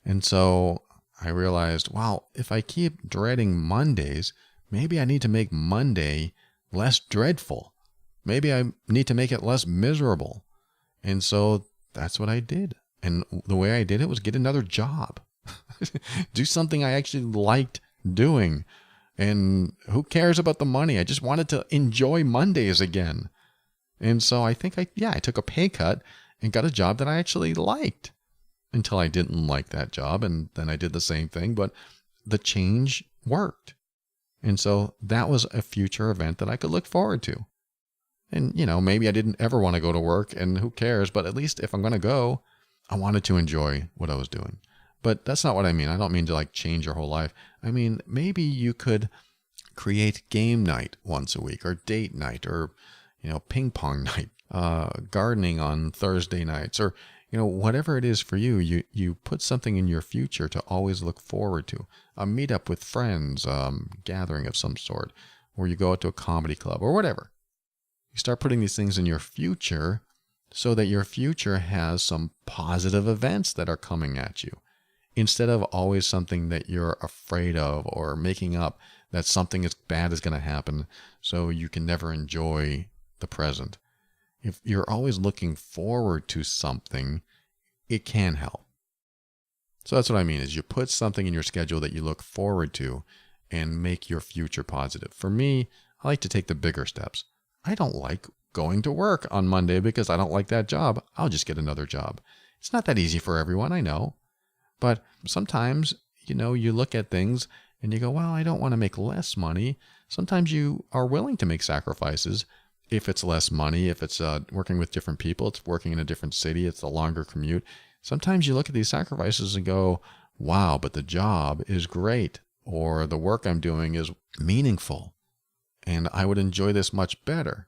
And so I realized, wow, if I keep dreading Mondays, maybe I need to make Monday less dreadful. Maybe I need to make it less miserable. And so that's what I did. And the way I did it was get another job. Do something I actually liked doing. And who cares about the money? I just wanted to enjoy Mondays again. And so I think I took a pay cut and got a job that I actually liked until I didn't like that job. And then I did the same thing, but the change worked. And so that was a future event that I could look forward to. And, maybe I didn't ever want to go to work, and who cares? But at least if I'm going to go, I wanted to enjoy what I was doing. But that's not what I mean. I don't mean to change your whole life. I mean, maybe you could create game night once a week, or date night, or, ping pong night, gardening on Thursday nights, or, whatever it is for you, you put something in your future to always look forward to. A meetup with friends, gathering of some sort, or you go out to a comedy club, or whatever. You start putting these things in your future so that your future has some positive events that are coming at you, instead of always something that you're afraid of or making up that something as bad is going to happen so you can never enjoy the present. If you're always looking forward to something, it can help. So that's what I mean, is you put something in your schedule that you look forward to and make your future positive. For me, I like to take the bigger steps. I don't like going to work on Monday because I don't like that job. I'll just get another job. It's not that easy for everyone, I know. But sometimes, you look at things and you go, well, I don't want to make less money. Sometimes you are willing to make sacrifices if it's less money, if it's working with different people, it's working in a different city, it's a longer commute. Sometimes you look at these sacrifices and go, wow, but the job is great, or the work I'm doing is meaningful, and I would enjoy this much better.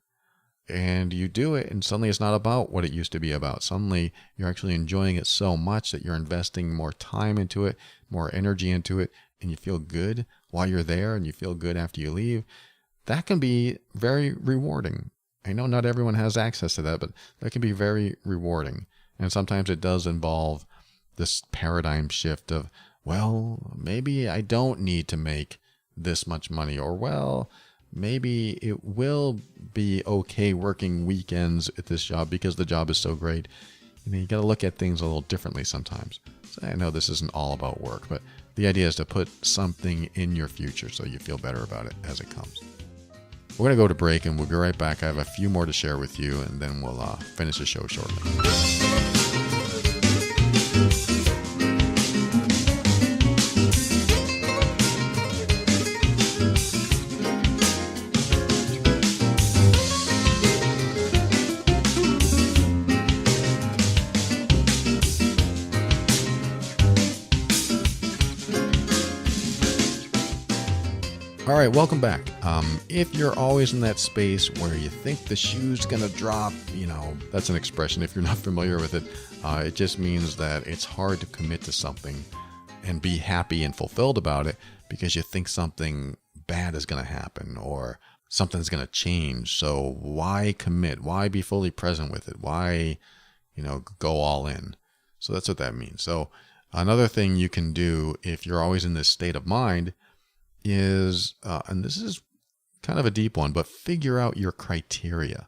And you do it, and suddenly it's not about what it used to be about. Suddenly you're actually enjoying it so much that you're investing more time into it, more energy into it, and you feel good while you're there, and you feel good after you leave. That can be very rewarding. I know not everyone has access to that, but that can be very rewarding. And sometimes it does involve this paradigm shift of, well, maybe I don't need to make this much money, or, well, maybe it will be okay working weekends at this job because the job is so great. You got to look at things a little differently sometimes. So I know this isn't all about work, but the idea is to put something in your future so you feel better about it as it comes. We're going to go to break, and we'll be right back. I have a few more to share with you, and then we'll finish the show shortly. All right, welcome back. If you're always in that space where you think the shoe's going to drop, that's an expression. If you're not familiar with it, it just means that it's hard to commit to something and be happy and fulfilled about it because you think something bad is going to happen or something's going to change. So why commit? Why be fully present with it? Why, go all in? So that's what that means. So Another thing you can do if you're always in this state of mind is, and this is kind of a deep one, but figure out your criteria.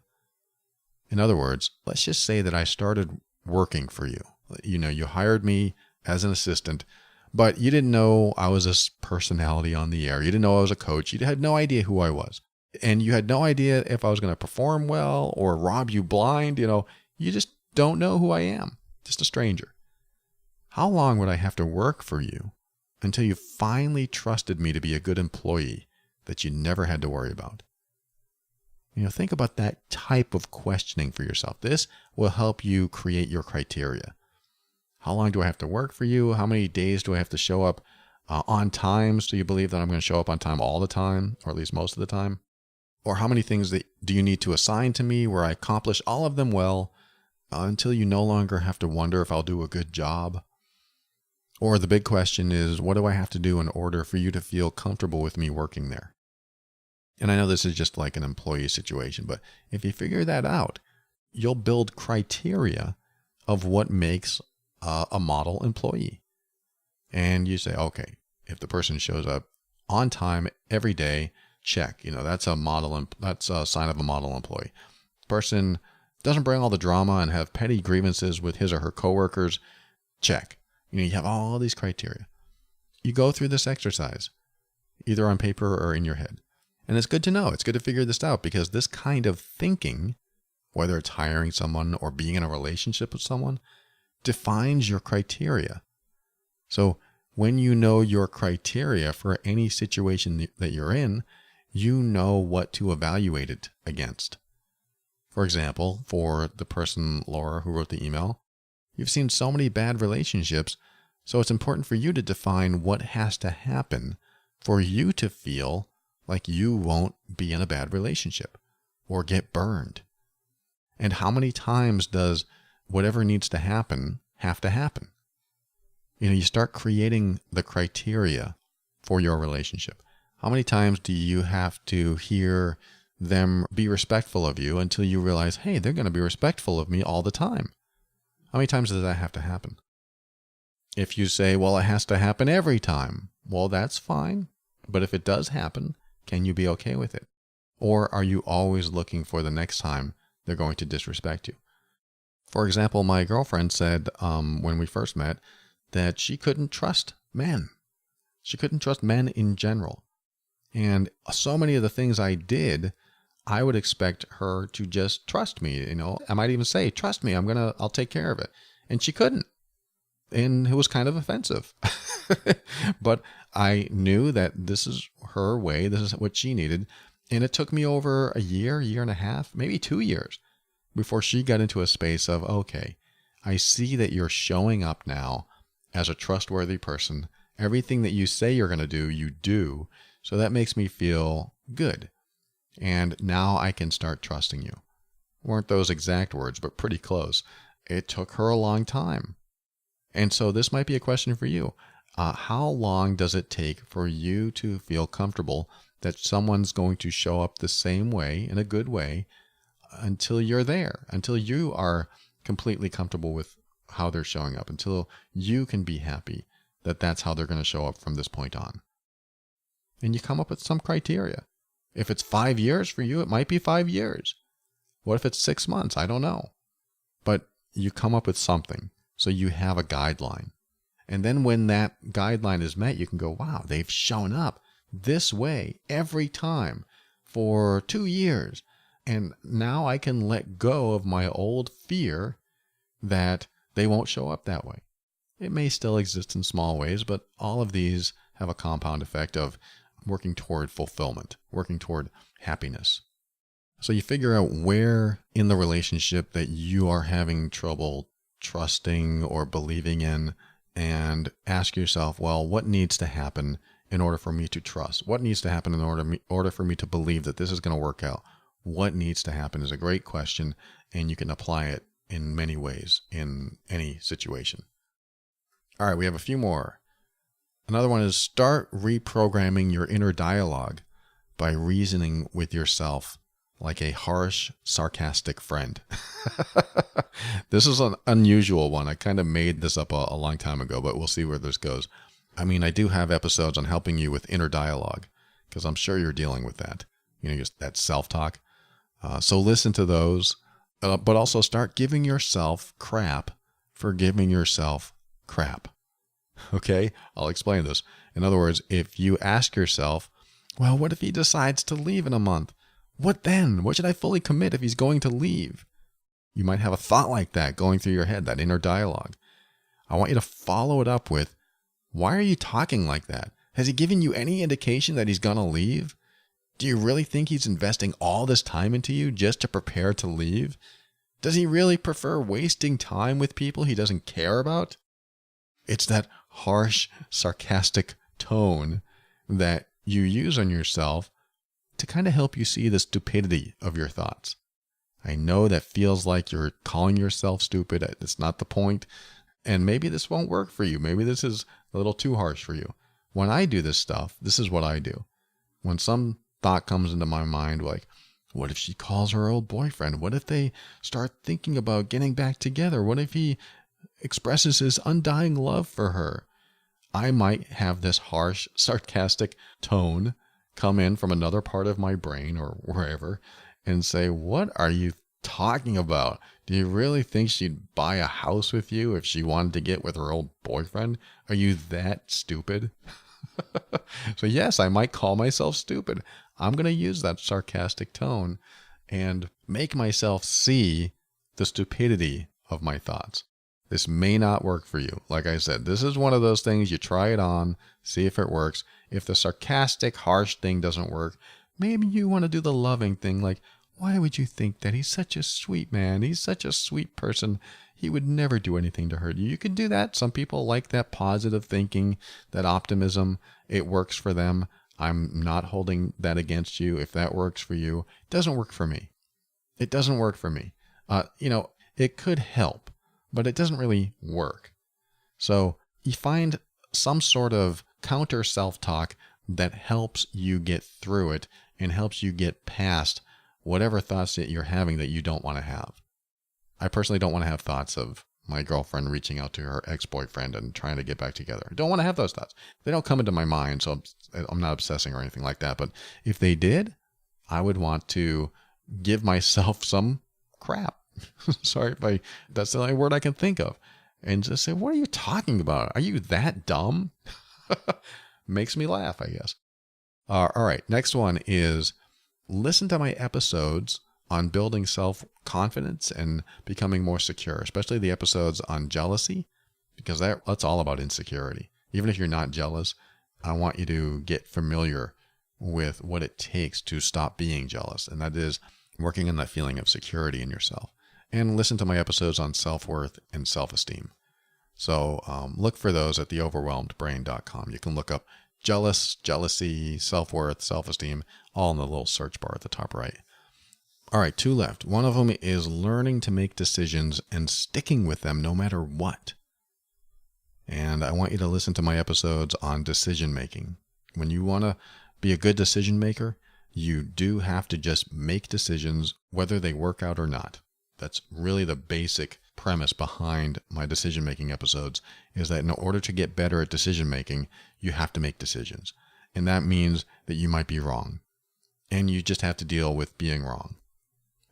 In other words, let's just say that I started working for you. You hired me as an assistant, but you didn't know I was a personality on the air. You didn't know I was a coach. You had no idea who I was. And you had no idea if I was going to perform well or rob you blind. You just don't know who I am. Just a stranger. How long would I have to work for you until you finally trusted me to be a good employee that you never had to worry about? Think about that type of questioning for yourself. This will help you create your criteria. How long do I have to work for you? How many days do I have to show up on time? So you believe that I'm going to show up on time all the time, or at least most of the time? Or how many things do you need to assign to me where I accomplish all of them well until you no longer have to wonder if I'll do a good job? Or the big question is, what do I have to do in order for you to feel comfortable with me working there? And I know this is just like an employee situation, but if you figure that out, you'll build criteria of what makes a model employee. And you say, okay, if the person shows up on time every day, check. That's a model. That's a sign of a model employee. Person doesn't bring all the drama and have petty grievances with his or her coworkers. Check. You have all these criteria. You go through this exercise, either on paper or in your head. And it's good to know. It's good to figure this out, because this kind of thinking, whether it's hiring someone or being in a relationship with someone, defines your criteria. So when you know your criteria for any situation that you're in, you know what to evaluate it against. For example, for the person, Laura, who wrote the email, you've seen so many bad relationships, so it's important for you to define what has to happen for you to feel like you won't be in a bad relationship or get burned. And how many times does whatever needs to happen have to happen? You start creating the criteria for your relationship. How many times do you have to hear them be respectful of you until you realize, hey, they're going to be respectful of me all the time? How many times does that have to happen? If you say, well, it has to happen every time, well, that's fine. But if it does happen, can you be okay with it? Or are you always looking for the next time they're going to disrespect you? For example, my girlfriend said when we first met that she couldn't trust men. She couldn't trust men in general. And so many of the things I did, I would expect her to just trust me. I might even say, trust me, I'll take care of it. And she couldn't. And it was kind of offensive. But I knew that this is her way. This is what she needed. And it took me over a year and a half, maybe 2 years before she got into a space of, okay, I see that you're showing up now as a trustworthy person. Everything that you say you're going to do, you do. So that makes me feel good. And now I can start trusting you. Weren't those exact words, but pretty close. It took her a long time. And so this might be a question for you. How long does it take for you to feel comfortable that someone's going to show up the same way, in a good way, until you're there, until you are completely comfortable with how they're showing up, until you can be happy that that's how they're going to show up from this point on? And you come up with some criteria. If it's 5 years for you, it might be 5 years. What if it's 6 months? I don't know. But you come up with something so you have a guideline. And then when that guideline is met, you can go, wow, they've shown up this way every time for 2 years. And now I can let go of my old fear that they won't show up that way. It may still exist in small ways, but all of these have a compound effect of working toward fulfillment, working toward happiness. So you figure out where in the relationship that you are having trouble trusting or believing in, and ask yourself, well, what needs to happen in order for me to trust? What needs to happen in order for me to believe that this is going to work out? What needs to happen is a great question, and you can apply it in many ways in any situation. All right, we have a few more. Another one is start reprogramming your inner dialogue by reasoning with yourself like a harsh, sarcastic friend. This is an unusual one. I kind of made this up a long time ago, but we'll see where this goes. I mean, I do have episodes on helping you with inner dialogue, because I'm sure you're dealing with that. Just that self-talk. So listen to those, but also start giving yourself crap for giving yourself crap. Okay, I'll explain this. In other words, if you ask yourself, well, what if he decides to leave in a month? What then? What should I fully commit if he's going to leave? You might have a thought like that going through your head, that inner dialogue. I want you to follow it up with, why are you talking like that? Has he given you any indication that he's going to leave? Do you really think he's investing all this time into you just to prepare to leave? Does he really prefer wasting time with people he doesn't care about? It's that harsh, sarcastic tone that you use on yourself to kind of help you see the stupidity of your thoughts. I know that feels like you're calling yourself stupid. It's not the point. And maybe this won't work for you. Maybe this is a little too harsh for you. When I do this stuff, this is what I do. When some thought comes into my mind, like, what if she calls her old boyfriend? What if they start thinking about getting back together? What if he expresses his undying love for her? I might have this harsh, sarcastic tone come in from another part of my brain or wherever and say, what are you talking about? Do you really think she'd buy a house with you if she wanted to get with her old boyfriend? Are you that stupid? So yes, I might call myself stupid. I'm going to use that sarcastic tone and make myself see the stupidity of my thoughts. This may not work for you. Like I said, this is one of those things you try it on, see if it works. If the sarcastic, harsh thing doesn't work, maybe you want to do the loving thing, like, why would you think that? He's such a sweet man. He's such a sweet person. He would never do anything to hurt you. You could do that. Some people like that positive thinking, that optimism. It works for them. I'm not holding that against you. If that works for you, it doesn't work for me. It doesn't work for me. It could help, but it doesn't really work. So you find some sort of counter self-talk that helps you get through it and helps you get past whatever thoughts that you're having that you don't want to have. I personally don't want to have thoughts of my girlfriend reaching out to her ex-boyfriend and trying to get back together. I don't want to have those thoughts. They don't come into my mind, so I'm not obsessing or anything like that. But if they did, I would want to give myself some crap. Sorry if that's the only word I can think of. And just say, what are you talking about? Are you that dumb? Makes me laugh, I guess. All right, next one is listen to my episodes on building self-confidence and becoming more secure, especially the episodes on jealousy, because that's all about insecurity. Even if you're not jealous, I want you to get familiar with what it takes to stop being jealous, and that is working on that feeling of security in yourself. And listen to my episodes on self-worth and self-esteem. So look for those at theoverwhelmedbrain.com. You can look up jealousy, self-worth, self-esteem, all in the little search bar at the top right. All right, 2 left. One of them is learning to make decisions and sticking with them no matter what. And I want you to listen to my episodes on decision making. When you want to be a good decision maker, you do have to just make decisions whether they work out or not. That's really the basic premise behind my decision making episodes, is that in order to get better at decision making, you have to make decisions. And that means that you might be wrong. And you just have to deal with being wrong.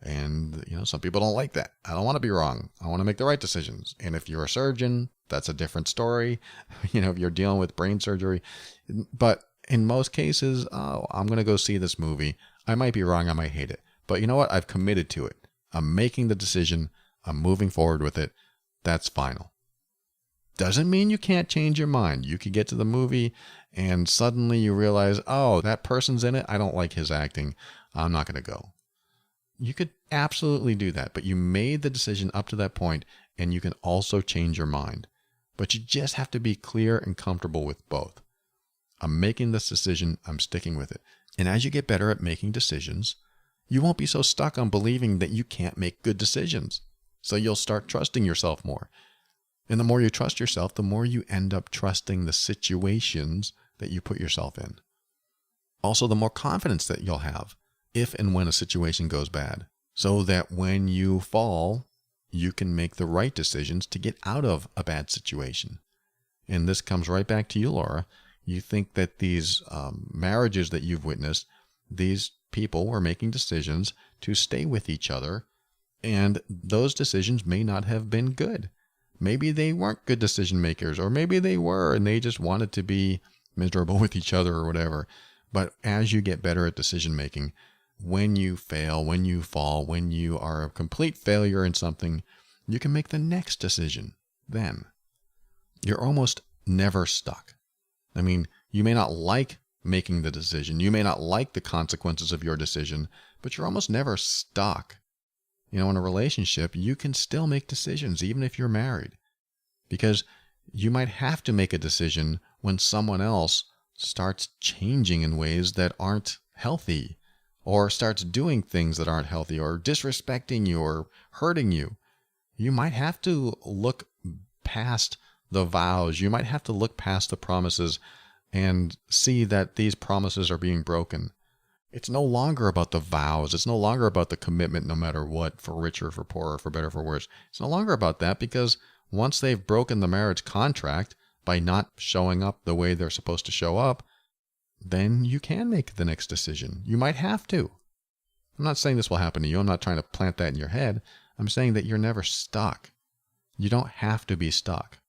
And, some people don't like that. I don't want to be wrong. I want to make the right decisions. And if you're a surgeon, that's a different story. If you're dealing with brain surgery. But in most cases, I'm going to go see this movie. I might be wrong. I might hate it. But you know what? I've committed to it. I'm making the decision. I'm moving forward with it. That's final. Doesn't mean you can't change your mind. You could get to the movie and suddenly you realize, oh, that person's in it. I don't like his acting. I'm not going to go. You could absolutely do that, but you made the decision up to that point, and you can also change your mind. But you just have to be clear and comfortable with both. I'm making this decision. I'm sticking with it. And as you get better at making decisions, you won't be so stuck on believing that you can't make good decisions. So you'll start trusting yourself more. And the more you trust yourself, the more you end up trusting the situations that you put yourself in. Also, the more confidence that you'll have. if and when a situation goes bad, so that when you fall, you can make the right decisions to get out of a bad situation. And this comes right back to you, Laura. You think that these marriages that you've witnessed, these people were making decisions to stay with each other, and those decisions may not have been good. Maybe they weren't good decision makers, or maybe they were, and they just wanted to be miserable with each other or whatever. But as you get better at decision making, when you fail, when you fall, when you are a complete failure in something, you can make the next decision then. You're almost never stuck. I mean, you may not like making the decision. You may not like the consequences of your decision, but you're almost never stuck. In a relationship, you can still make decisions even if you're married, because you might have to make a decision when someone else starts changing in ways that aren't healthy, or starts doing things that aren't healthy, or disrespecting you or hurting you. You might have to look past the vows. You might have to look past the promises and see that these promises are being broken. It's no longer about the vows. It's no longer about the commitment no matter what, for richer, for poorer, for better, for worse. It's no longer about that, because once they've broken the marriage contract by not showing up the way they're supposed to show up, then you can make the next decision. You might have to. I'm not saying this will happen to you. I'm not trying to plant that in your head. I'm saying that you're never stuck. You don't have to be stuck.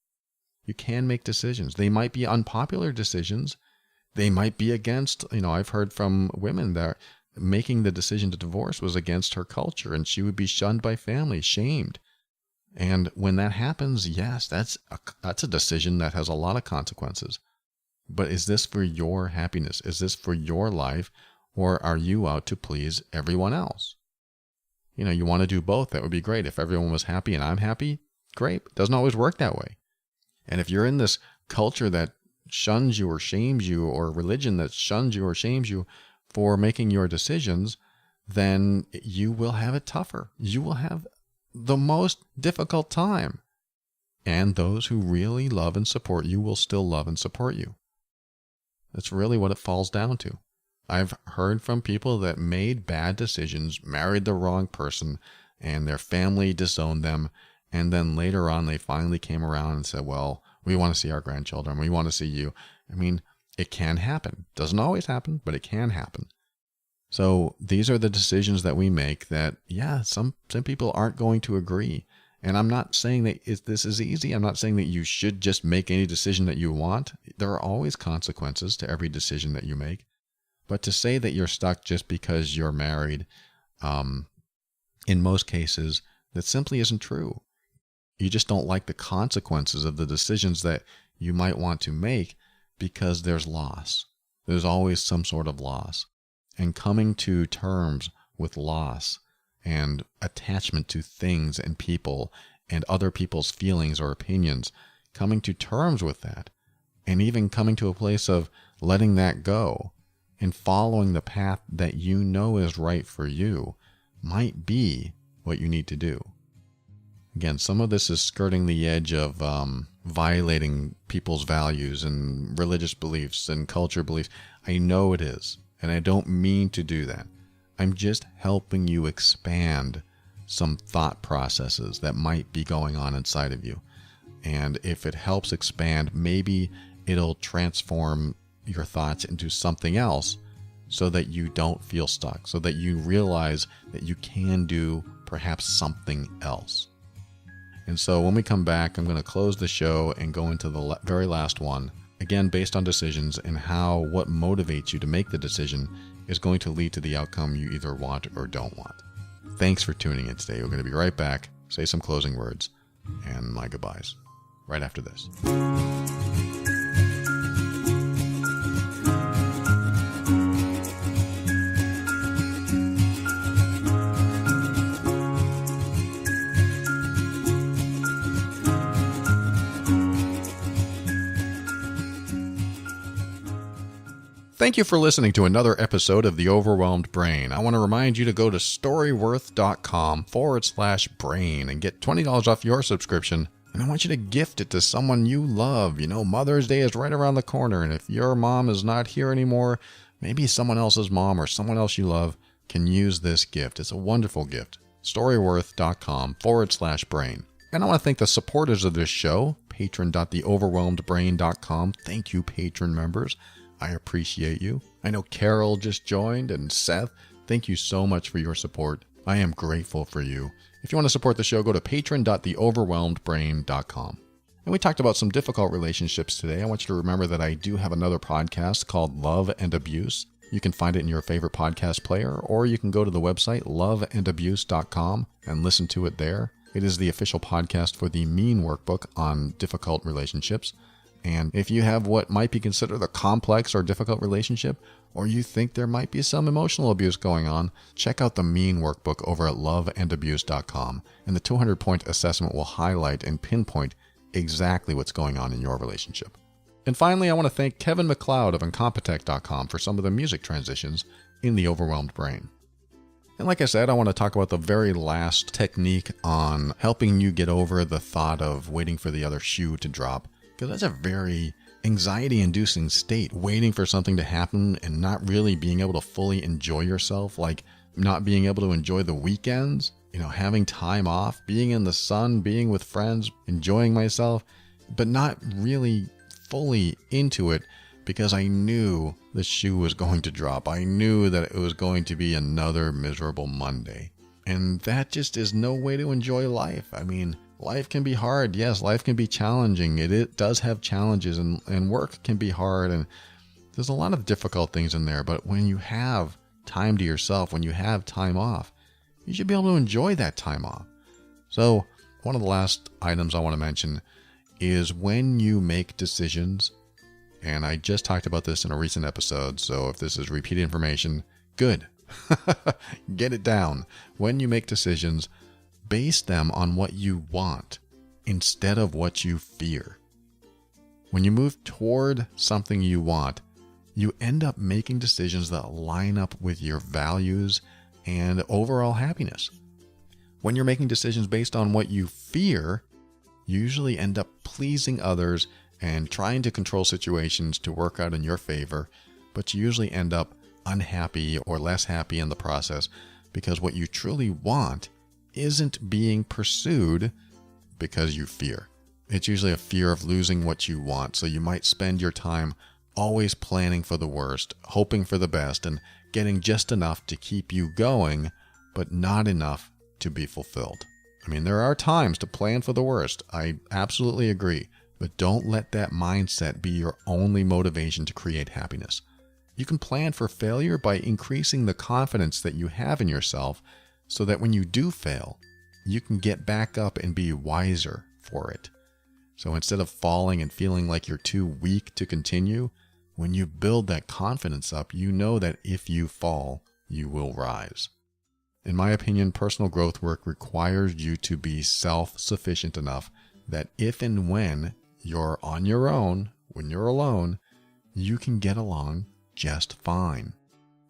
You can make decisions. They might be unpopular decisions. They might be against, I've heard from women that making the decision to divorce was against her culture, and she would be shunned by family, shamed. And when that happens, yes, that's a decision that has a lot of consequences. But is this for your happiness? Is this for your life? Or are you out to please everyone else? You want to do both. That would be great. If everyone was happy and I'm happy, great. It doesn't always work that way. And if you're in this culture that shuns you or shames you, or religion that shuns you or shames you for making your decisions, then you will have it tougher. You will have the most difficult time. And those who really love and support you will still love and support you. That's really what it falls down to. I've heard from people that made bad decisions, married the wrong person, and their family disowned them. And then later on, they finally came around and said, well, we want to see our grandchildren. We want to see you. I mean, it can happen. Doesn't always happen, but it can happen. So these are the decisions that we make that, some people aren't going to agree. And I'm not saying that this is easy. I'm not saying that you should just make any decision that you want. There are always consequences to every decision that you make. But to say that you're stuck just because you're married, in most cases, that simply isn't true. You just don't like the consequences of the decisions that you might want to make because there's loss. There's always some sort of loss. And coming to terms with loss and attachment to things and people and other people's feelings or opinions, coming to terms with that, and even coming to a place of letting that go and following the path that you know is right for you might be what you need to do. Again, some of this is skirting the edge of violating people's values and religious beliefs and culture beliefs. I know it is, and I don't mean to do that. I'm just helping you expand some thought processes that might be going on inside of you. And if it helps expand, maybe it'll transform your thoughts into something else so that you don't feel stuck, so that you realize that you can do perhaps something else. And so when we come back, I'm going to close the show and go into the very last one, again, based on decisions and how what motivates you to make the decision is going to lead to the outcome you either want or don't want. Thanks for tuning in today. We're going to be right back, say some closing words, and my goodbyes right after this. Thank you for listening to another episode of The Overwhelmed Brain. I want to remind you to go to storyworth.com/brain and get $20 off your subscription. And I want you to gift it to someone you love. Mother's Day is right around the corner. And if your mom is not here anymore, maybe someone else's mom or someone else you love, can use this gift. It's a wonderful gift. Storyworth.com/brain. And I want to thank the supporters of this show, patron.theoverwhelmedbrain.com. Thank you, patron members. I appreciate you. I know Carol just joined, and Seth. Thank you so much for your support. I am grateful for you. If you want to support the show, go to patron.theoverwhelmedbrain.com. And we talked about some difficult relationships today. I want you to remember that I do have another podcast called Love and Abuse. You can find it in your favorite podcast player, or you can go to the website loveandabuse.com and listen to it there. It is the official podcast for the Mean Workbook on difficult relationships. And if you have what might be considered a complex or difficult relationship, or you think there might be some emotional abuse going on, check out the Mean Workbook over at loveandabuse.com. And the 200-point assessment will highlight and pinpoint exactly what's going on in your relationship. And finally, I want to thank Kevin MacLeod of Incompetech.com for some of the music transitions in The Overwhelmed Brain. And like I said, I want to talk about the very last technique on helping you get over the thought of waiting for the other shoe to drop, because that's a very anxiety-inducing state, waiting for something to happen and not really being able to fully enjoy yourself, like not being able to enjoy the weekends, having time off, being in the sun, being with friends, enjoying myself, but not really fully into it because I knew the shoe was going to drop. I knew that it was going to be another miserable Monday. And that just is no way to enjoy life. I mean, life can be hard. Yes, life can be challenging. It does have challenges, and work can be hard. And there's a lot of difficult things in there. But when you have time to yourself, when you have time off, you should be able to enjoy that time off. So one of the last items I want to mention is when you make decisions, and I just talked about this in a recent episode, so if this is repeated information, good. Get it down. When you make decisions, base them on what you want instead of what you fear. When you move toward something you want, you end up making decisions that line up with your values and overall happiness. When you're making decisions based on what you fear, you usually end up pleasing others and trying to control situations to work out in your favor, but you usually end up unhappy or less happy in the process because what you truly want isn't being pursued because you fear. It's usually a fear of losing what you want, so you might spend your time always planning for the worst, hoping for the best, and getting just enough to keep you going, but not enough to be fulfilled. I mean, there are times to plan for the worst. I absolutely agree. But don't let that mindset be your only motivation to create happiness. You can plan for failure by increasing the confidence that you have in yourself so that when you do fail, you can get back up and be wiser for it. So instead of falling and feeling like you're too weak to continue, when you build that confidence up, you know that if you fall, you will rise. In my opinion, personal growth work requires you to be self-sufficient enough that if and when you're on your own, when you're alone, you can get along just fine.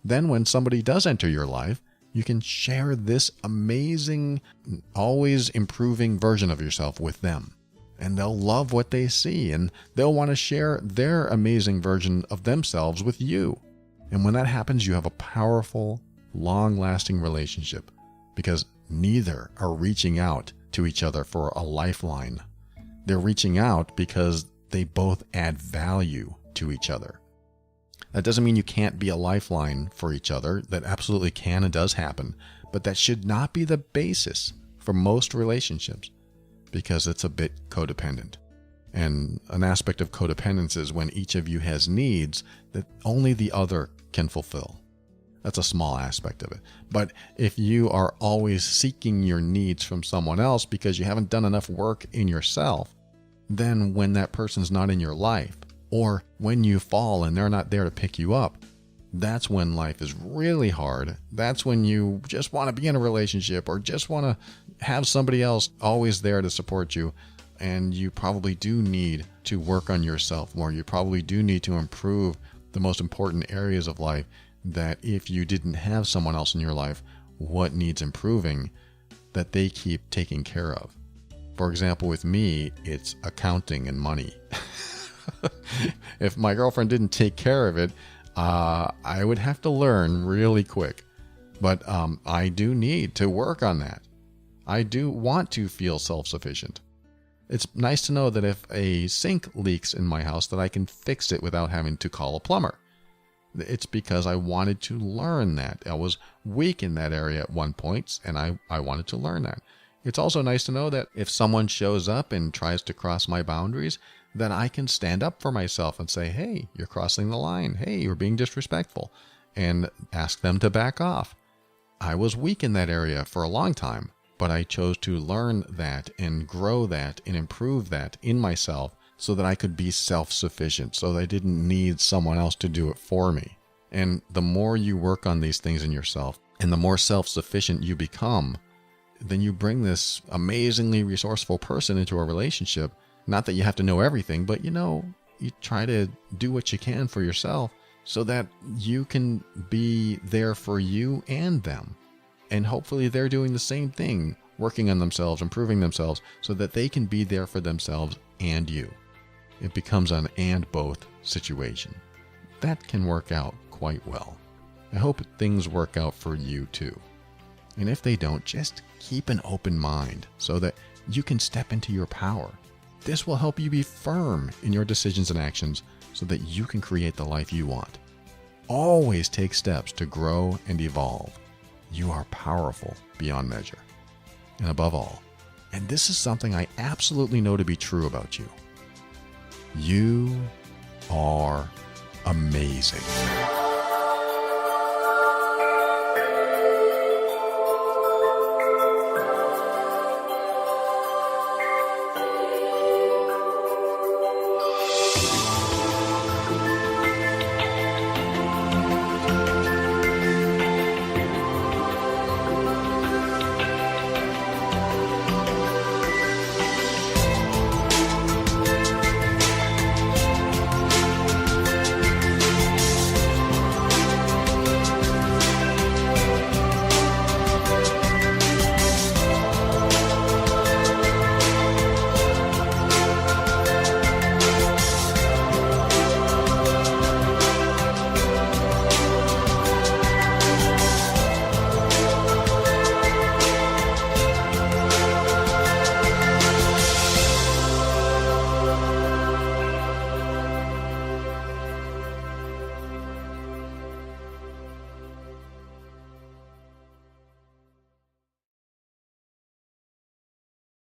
Then when somebody does enter your life, you can share this amazing, always improving version of yourself with them. And they'll love what they see, and they'll want to share their amazing version of themselves with you. And when that happens, you have a powerful, long-lasting relationship because neither are reaching out to each other for a lifeline. They're reaching out because they both add value to each other. That doesn't mean you can't be a lifeline for each other. That absolutely can and does happen. But that should not be the basis for most relationships because it's a bit codependent. And an aspect of codependence is when each of you has needs that only the other can fulfill. That's a small aspect of it. But if you are always seeking your needs from someone else because you haven't done enough work in yourself, then when that person's not in your life, or when you fall and they're not there to pick you up, that's when life is really hard. That's when you just want to be in a relationship or just want to have somebody else always there to support you. And you probably do need to work on yourself more. You probably do need to improve the most important areas of life that if you didn't have someone else in your life, what needs improving that they keep taking care of. For example, with me, it's accounting and money. If my girlfriend didn't take care of it, I would have to learn really quick. But I do need to work on that. I do want to feel self-sufficient. It's nice to know that if a sink leaks in my house, that I can fix it without having to call a plumber. It's because I wanted to learn that. I was weak in that area at one point, and I wanted to learn that. It's also nice to know that if someone shows up and tries to cross my boundaries, that I can stand up for myself and say, hey, you're crossing the line. Hey, you're being disrespectful, and ask them to back off. I was weak in that area for a long time, but I chose to learn that and grow that and improve that in myself so that I could be self-sufficient, so that I didn't need someone else to do it for me. And the more you work on these things in yourself and the more self-sufficient you become, then you bring this amazingly resourceful person into a relationship. Not that you have to know everything, but you try to do what you can for yourself so that you can be there for you and them. And hopefully they're doing the same thing, working on themselves, improving themselves, so that they can be there for themselves and you. It becomes an and both situation. That can work out quite well. I hope things work out for you too. And if they don't, just keep an open mind so that you can step into your power. This will help you be firm in your decisions and actions so that you can create the life you want. Always take steps to grow and evolve. You are powerful beyond measure. And above all, and this is something I absolutely know to be true about you, you are amazing.